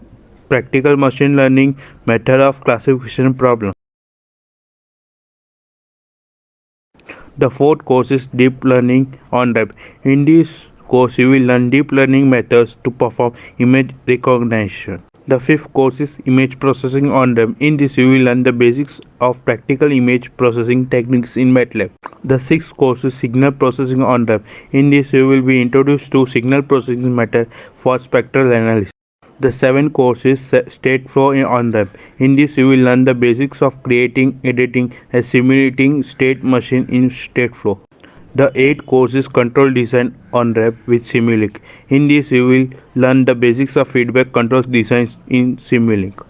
practical machine learning method of classification problem. The fourth course is Deep Learning on Rep. In this course, you will learn deep learning methods to perform image recognition. The fifth course is Image Processing on Rep. In this, you will learn the basics of practical image processing techniques in MATLAB. The sixth course is Signal Processing on Rep. In this, you will be introduced to signal processing method for spectral analysis. The seventh course is Stateflow on Rep. In this, you will learn the basics of creating, editing, and simulating state machine in Stateflow. The eighth course is Control Design on Rep with Simulink. In this, you will learn the basics of feedback control designs in Simulink.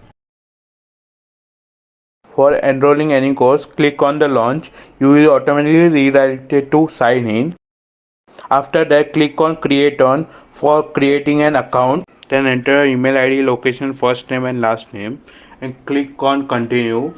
For enrolling any course, click on the launch. You will automatically redirected to sign in. After that, click on Create On for creating an account. Then enter your email ID, location, first name and last name, and click on Continue.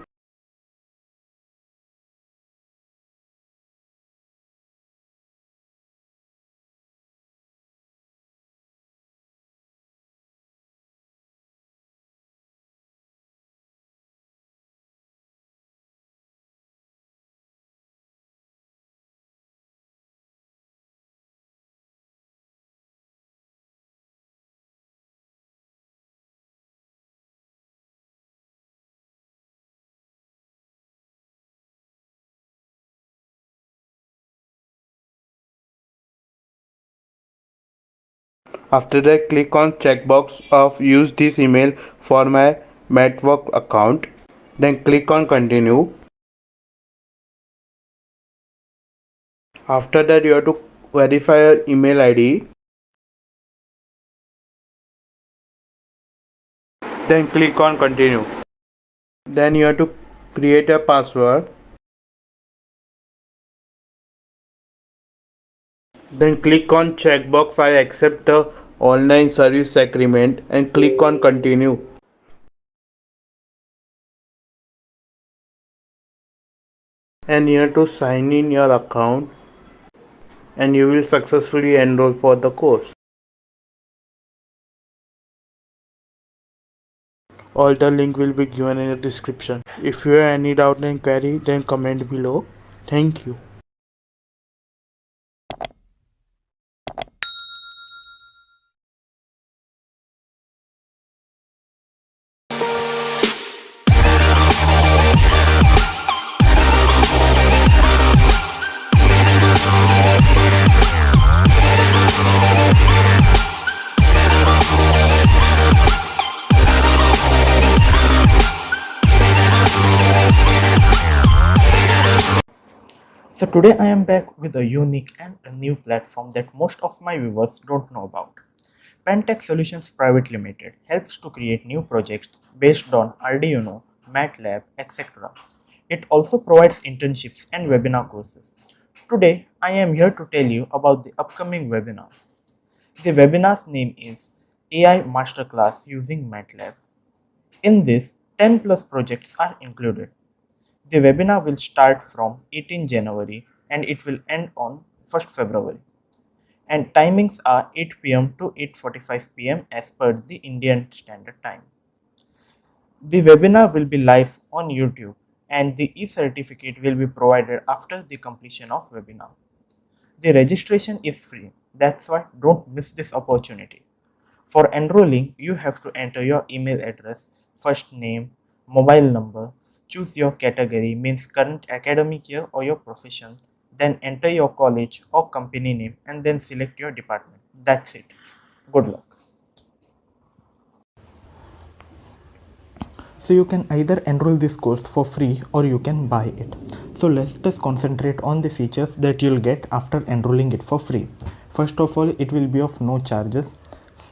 After that, click on checkbox of use this email for my network account. Then click on Continue. After that, you have to verify your email ID. Then click on Continue. Then you have to create a password. Then click on checkbox I accept the online service agreement and click on Continue. And you have to sign in your account and you will successfully enroll for the course. All the link will be given in the description. If you have any doubt and query, then comment below. Thank you. So today I am back with a unique and a new platform that most of my viewers don't know about. Pentech Solutions Private Limited helps to create new projects based on Arduino, MATLAB, etc. It also provides internships and webinar courses. Today I am here to tell you about the upcoming webinar. The webinar's name is AI Masterclass using MATLAB. In this, 10 plus projects are included. The webinar will start from 18 January and it will end on 1st February. And timings are 8 pm to 8:45 pm as per the Indian Standard Time. The webinar will be live on YouTube and the e-certificate will be provided after the completion of webinar. The registration is free, that's why don't miss this opportunity. For enrolling, you have to enter your email address, first name, mobile number, choose your category means current academic year or your profession, then enter your college or company name and then select your department. That's it. Good luck. So you can either enroll this course for free or you can buy it. So let's just concentrate on the features that you'll get after enrolling it for free. First of all, it will be of no charges.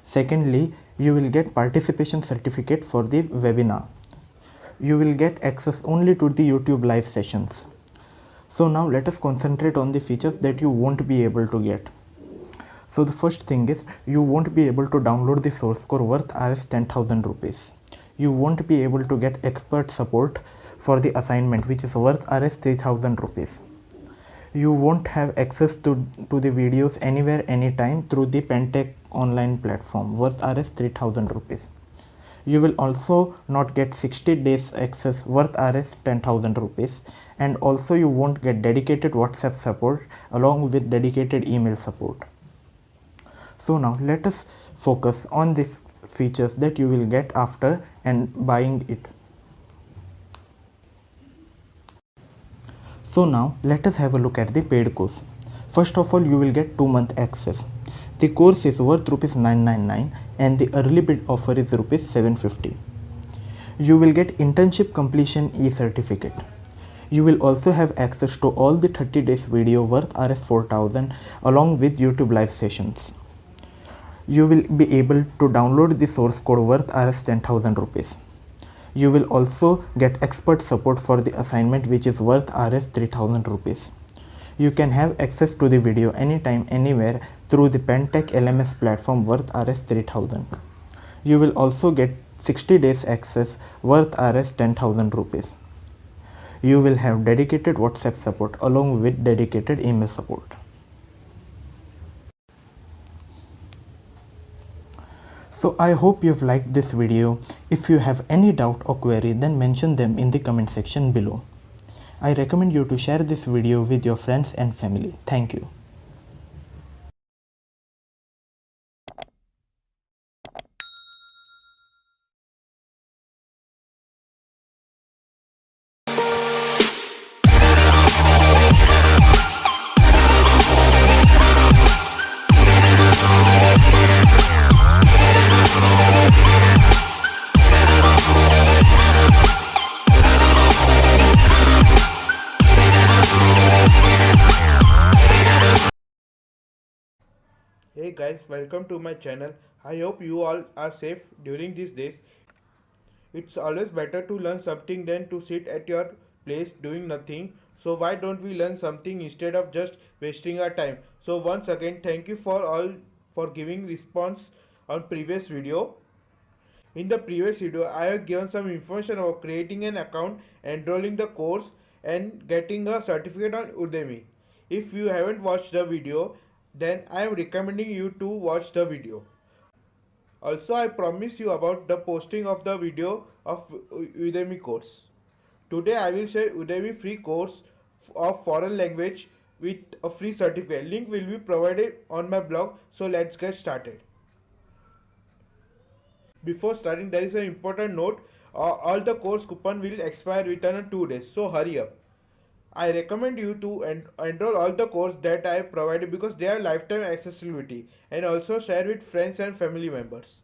Secondly, you will get participation certificate for the webinar. You will get access only to the YouTube live sessions. So now let us concentrate on the features that you won't be able to get. So the first thing is you won't be able to download the source code worth Rs 10,000 rupees. You won't be able to get expert support for the assignment, which is worth Rs 3000 rupees. You won't have access to the videos anywhere anytime through the Pentech online platform worth Rs 3000 rupees. You will also not get 60 days access worth Rs 10,000 rupees, and also you won't get dedicated WhatsApp support along with dedicated email support. So now let us focus on these features that you will get after and buying it. So now let us have a look at the paid course. First of all, you will get 2-month access. The course is worth rupees 999 and the early bird offer is rupees 750. You will get internship completion e-certificate. You will also have access to all the 30 days video worth Rs 4000 along with YouTube live sessions. You will be able to download the source code worth Rs 10,000 rupees. You will also get expert support for the assignment, which is worth Rs 3000 rupees. You can have access to the video anytime, anywhere through the Pentech LMS platform worth Rs 3000. You will also get 60 days access worth Rs 10,000 rupees. You will have dedicated WhatsApp support along with dedicated email support. So I hope you've liked this video. If you have any doubt or query, then mention them in the comment section below. I recommend you to share this video with your friends and family. Thank you. Hey guys, welcome to my channel. I hope you all are safe during these days. It's always better to learn something than to sit at your place doing nothing. So why don't we learn something instead of just wasting our time? So once again, thank you for all for giving response on previous video. In the previous video, I have given some information about creating an account, enrolling the course and getting a certificate on Udemy. If you haven't watched the video, then I am recommending you to watch the video. Also, I promise you about the posting of the video of Udemy course. Today I will share Udemy free course of foreign language with a free certificate. Link will be provided on my blog. So let's get started. Before starting, there is an important note. All the course coupon will expire within 2 days. So hurry up. I recommend you to enroll all the course that I have provided because they are lifetime accessibility, and also share with friends and family members.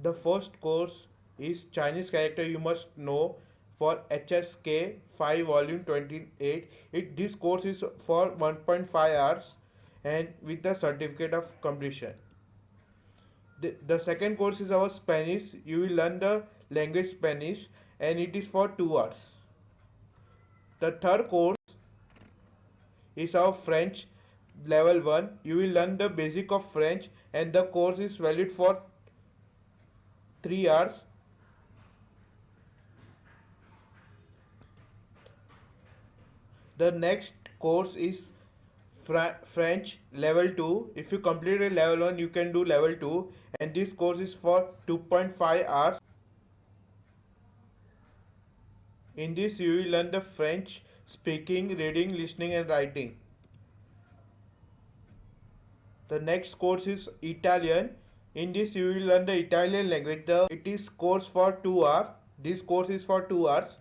The first course is Chinese character you must know for HSK 5 volume 28. This course is for 1.5 hours and with the certificate of completion. The second course is our Spanish. You will learn the language Spanish and it is for 2 hours. The third course is our French level 1. You will learn the basic of French and the course is valid for 3 hours. The next course is French level 2. If you complete a level 1, you can do level 2 and this course is for 2.5 hours. In this you will learn the French speaking, reading, listening and writing. The next course is Italian. In this you will learn the Italian language. It is course for 2 hours. This course is for 2 hours.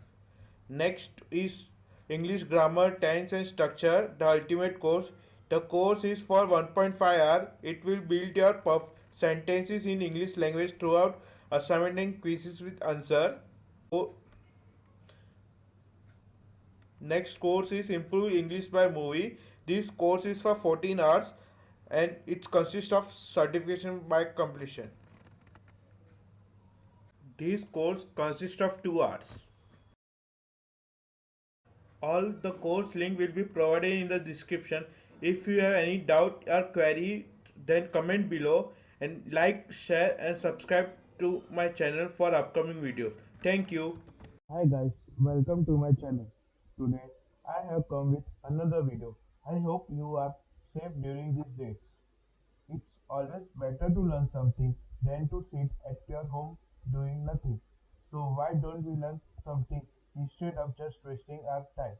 Next is English grammar, tense and structure, the ultimate course. The course is for 1.5 hours. It will build your sentences in English language throughout assignment and quizzes with answer. Next course is Improve English by Movie. This course is for 14 hours and it consists of certification by completion. This course consists of 2 hours. All the course link will be provided in the description. If you have any doubt or query, then comment below and like, share and subscribe to my channel for upcoming videos. Thank you. Hi guys, welcome to my channel. Today I have come with another video. I hope you are safe during these days. It's always better to learn something than to sit at your home doing nothing. So why don't we learn something instead of just wasting our time?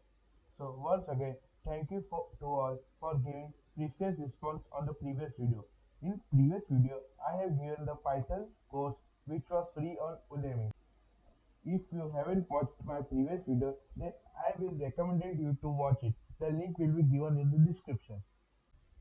So once again, thank you to all for giving precious response on the previous video. In previous video, I have given the Python course which was free on Udemy. If you haven't watched my previous video, then I will recommend you to watch it. The link will be given in the description.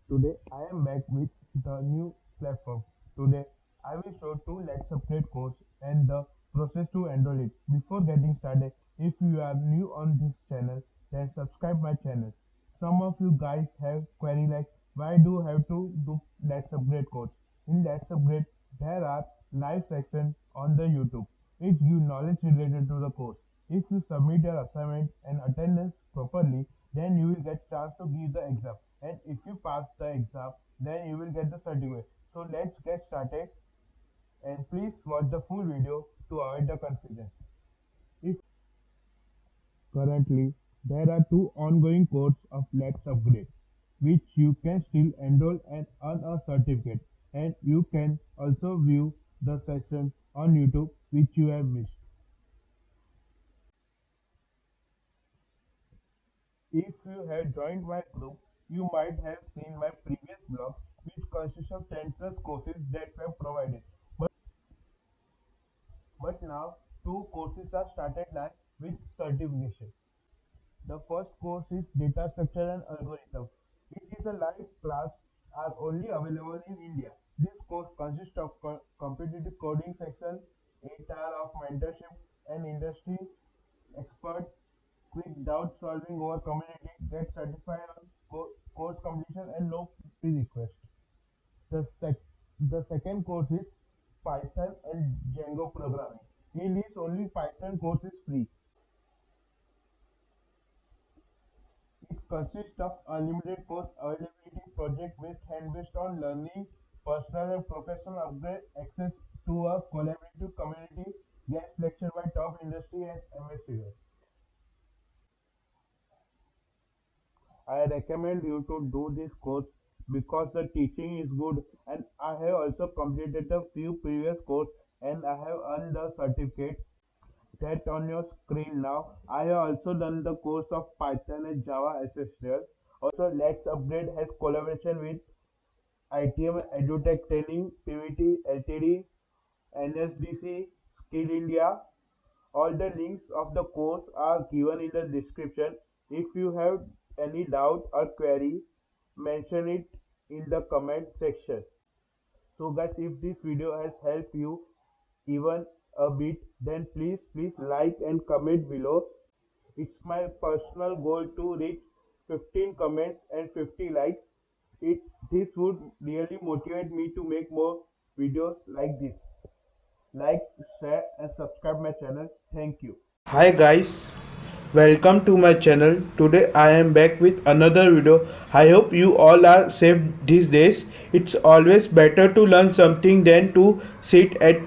Today I am back with the new platform. Today I will show two Let's Upgrade course and the process to enroll it. Before getting started, if you are new on this channel, then subscribe my channel. Some of you guys have query like why do you have to do Let's Upgrade course? In Let's Upgrade there are live sessions on the YouTube. It gives knowledge related to the course. If you submit your assignment and attendance properly, then you will get chance to give the exam. And if you pass the exam, then you will get the certificate. So let's get started and please watch the full video to avoid the confusion. If currently there are two ongoing courses of Let's Upgrade, which you can still enroll and earn a certificate. And you can also view the session on YouTube which you have missed. If you have joined my group, you might have seen my previous blog, which consists of 10 plus courses that were provided. But now, two courses are started live with certification. The first course is Data Structure and Algorithm. It is a live class are only available in India. This course consists of competitive coding section, 8 hours of mentorship and industry expert quick doubt solving over community, get certified on course completion and no pre-request. The, the second course is Python and Django programming. In this only Python course is free. It consists of unlimited course availability, project-based, hand-based on learning, personal and professional upgrade, access to a collaborative community, guest lecture by top industry and MS figures. I recommend you to do this course because the teaching is good and I have also completed a few previous course and I have earned the certificate that on your screen now. I have also done the course of Python and Java SSL. Also, Let's Upgrade has collaboration with ITM EduTech Training, PVT, LTD, NSDC, Skill India. All the links of the course are given in the description. If you have any doubt or query, mention it in the comment section. So guys, if this video has helped you even a bit, then please like and comment below. It's my personal goal to reach 15 comments and 50 likes. This would really motivate me to make more videos like this. Like, share and subscribe my channel. Thank you. Hi guys, welcome to my channel. Today I am back with another video. I hope you all are safe these days. It's always better to learn something than to sit at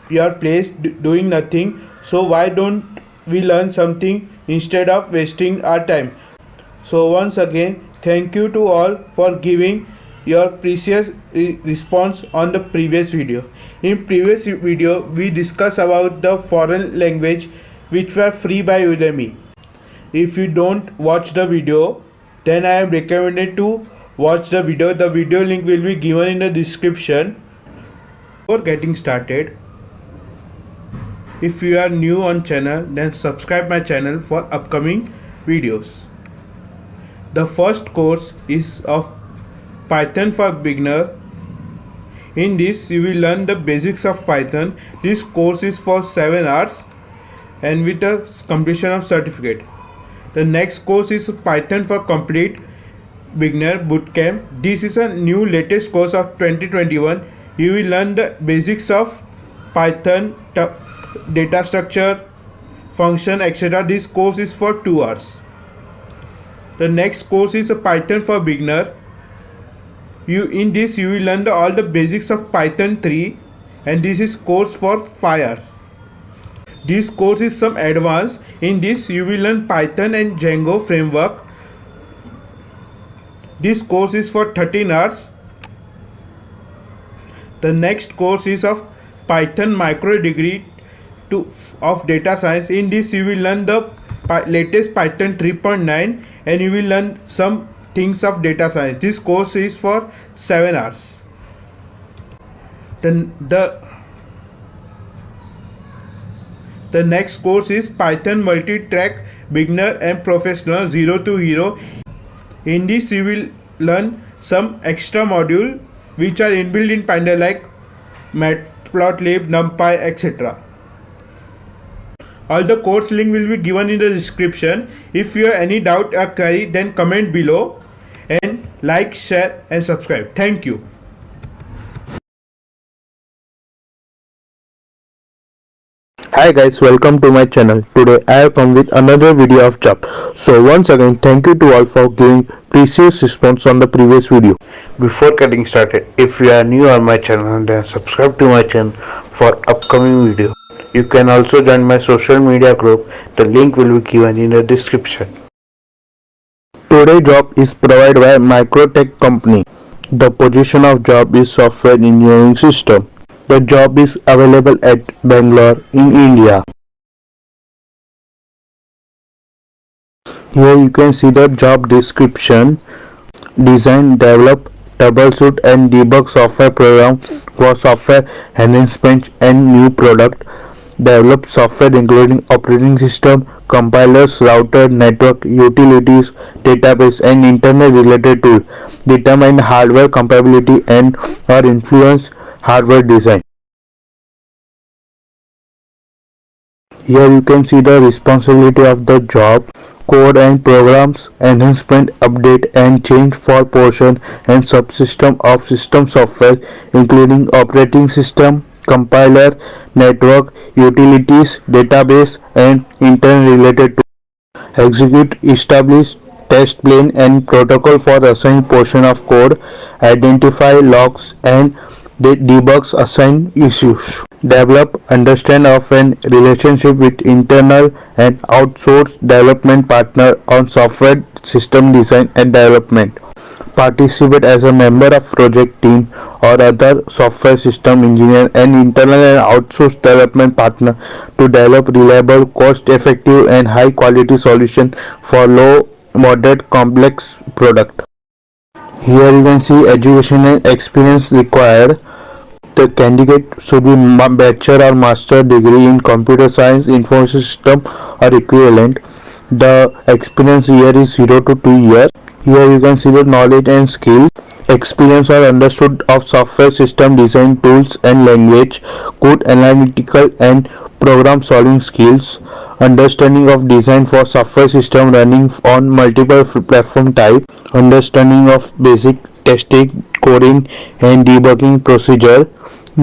your place doing nothing. So why don't we learn something instead of wasting our time? So once again, thank you to all for giving your precious response on the previous video. In previous video, we discussed about the foreign language which were free by Udemy. If you don't watch the video, then I am recommended to watch the video. The video link will be given in the description. Before getting started, if you are new on channel, then subscribe my channel for upcoming videos. The first course is of Python for beginner. In this you will learn the basics of Python. This course is for 7 hours and with the completion of certificate. The next course is Python for complete beginner bootcamp. This is a new latest course of 2021. You will learn the basics of Python, data structure, function, etc. This course is for 2 hours. The next course is a Python for beginner. In this you will learn all the basics of Python 3 and this is course for 5 hours. This course is some advanced. In this you will learn Python and Django framework. This course is for 13 hours. The next course is of Python micro degree of data science. In this you will learn the latest Python 3.9 and you will learn some things of data science. This course is for 7 hours. The next course is Python multi-track beginner and professional 0 to hero. In this you will learn some extra module which are inbuilt in Panda like Matplotlib, NumPy, etc. All the course link will be given in the description. If you have any doubt or query, then comment below and like, share and subscribe. Thank you. Hi guys, welcome to my channel. Today I have come with another video of job. So once again, thank you to all for giving precious response on the previous video. Before getting started, if you are new on my channel, then subscribe to my channel for upcoming video. You can also join my social media group. The link will be given in the description. Today's job is provided by Microtech company. The position of job is software engineering system. The job is available at Bangalore in India. Here you can see the job description. Design, develop, troubleshoot and debug software program for software enhancement and new product. Develop software including operating system, compilers, router, network, utilities, database and internet related tool. Determine hardware compatibility and or influence hardware design. Here you can see the responsibility of the job. Code and programs, enhancement, update and change for portion and subsystem of system software including operating system, compiler, network, utilities, database and internet related tools. Execute, establish, test plan and protocol for assigned portion of code. Identify logs and debugs assigned issues. Develop, understand of an relationship with internal and outsourced development partner on software system design and development. Participate as a member of project team or other software system engineer and internal and outsourced development partner to develop reliable, cost-effective and high-quality solution for low, moderate, complex product. Here you can see education and experience required. The candidate should be bachelor or master degree in computer science, information system or equivalent. The experience here is 0 to 2 years. Here you can see the knowledge and skills. Experience or understood of software system design tools and language. Good analytical and program solving skills. Understanding of design for software system running on multiple platform type. Understanding of basic testing, coding and debugging procedure.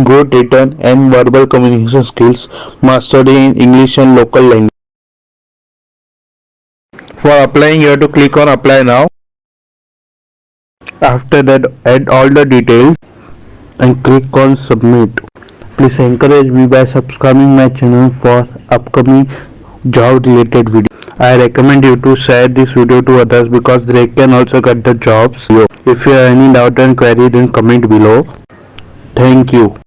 Good written and verbal communication skills. Mastery in English and local language. For applying, you have to click on apply now. After that, add all the details and click on submit. Please encourage me by subscribing my channel for upcoming job related video. I recommend you to share this video to others because they can also get the jobs. If you have any doubt and query, then comment below. Thank you.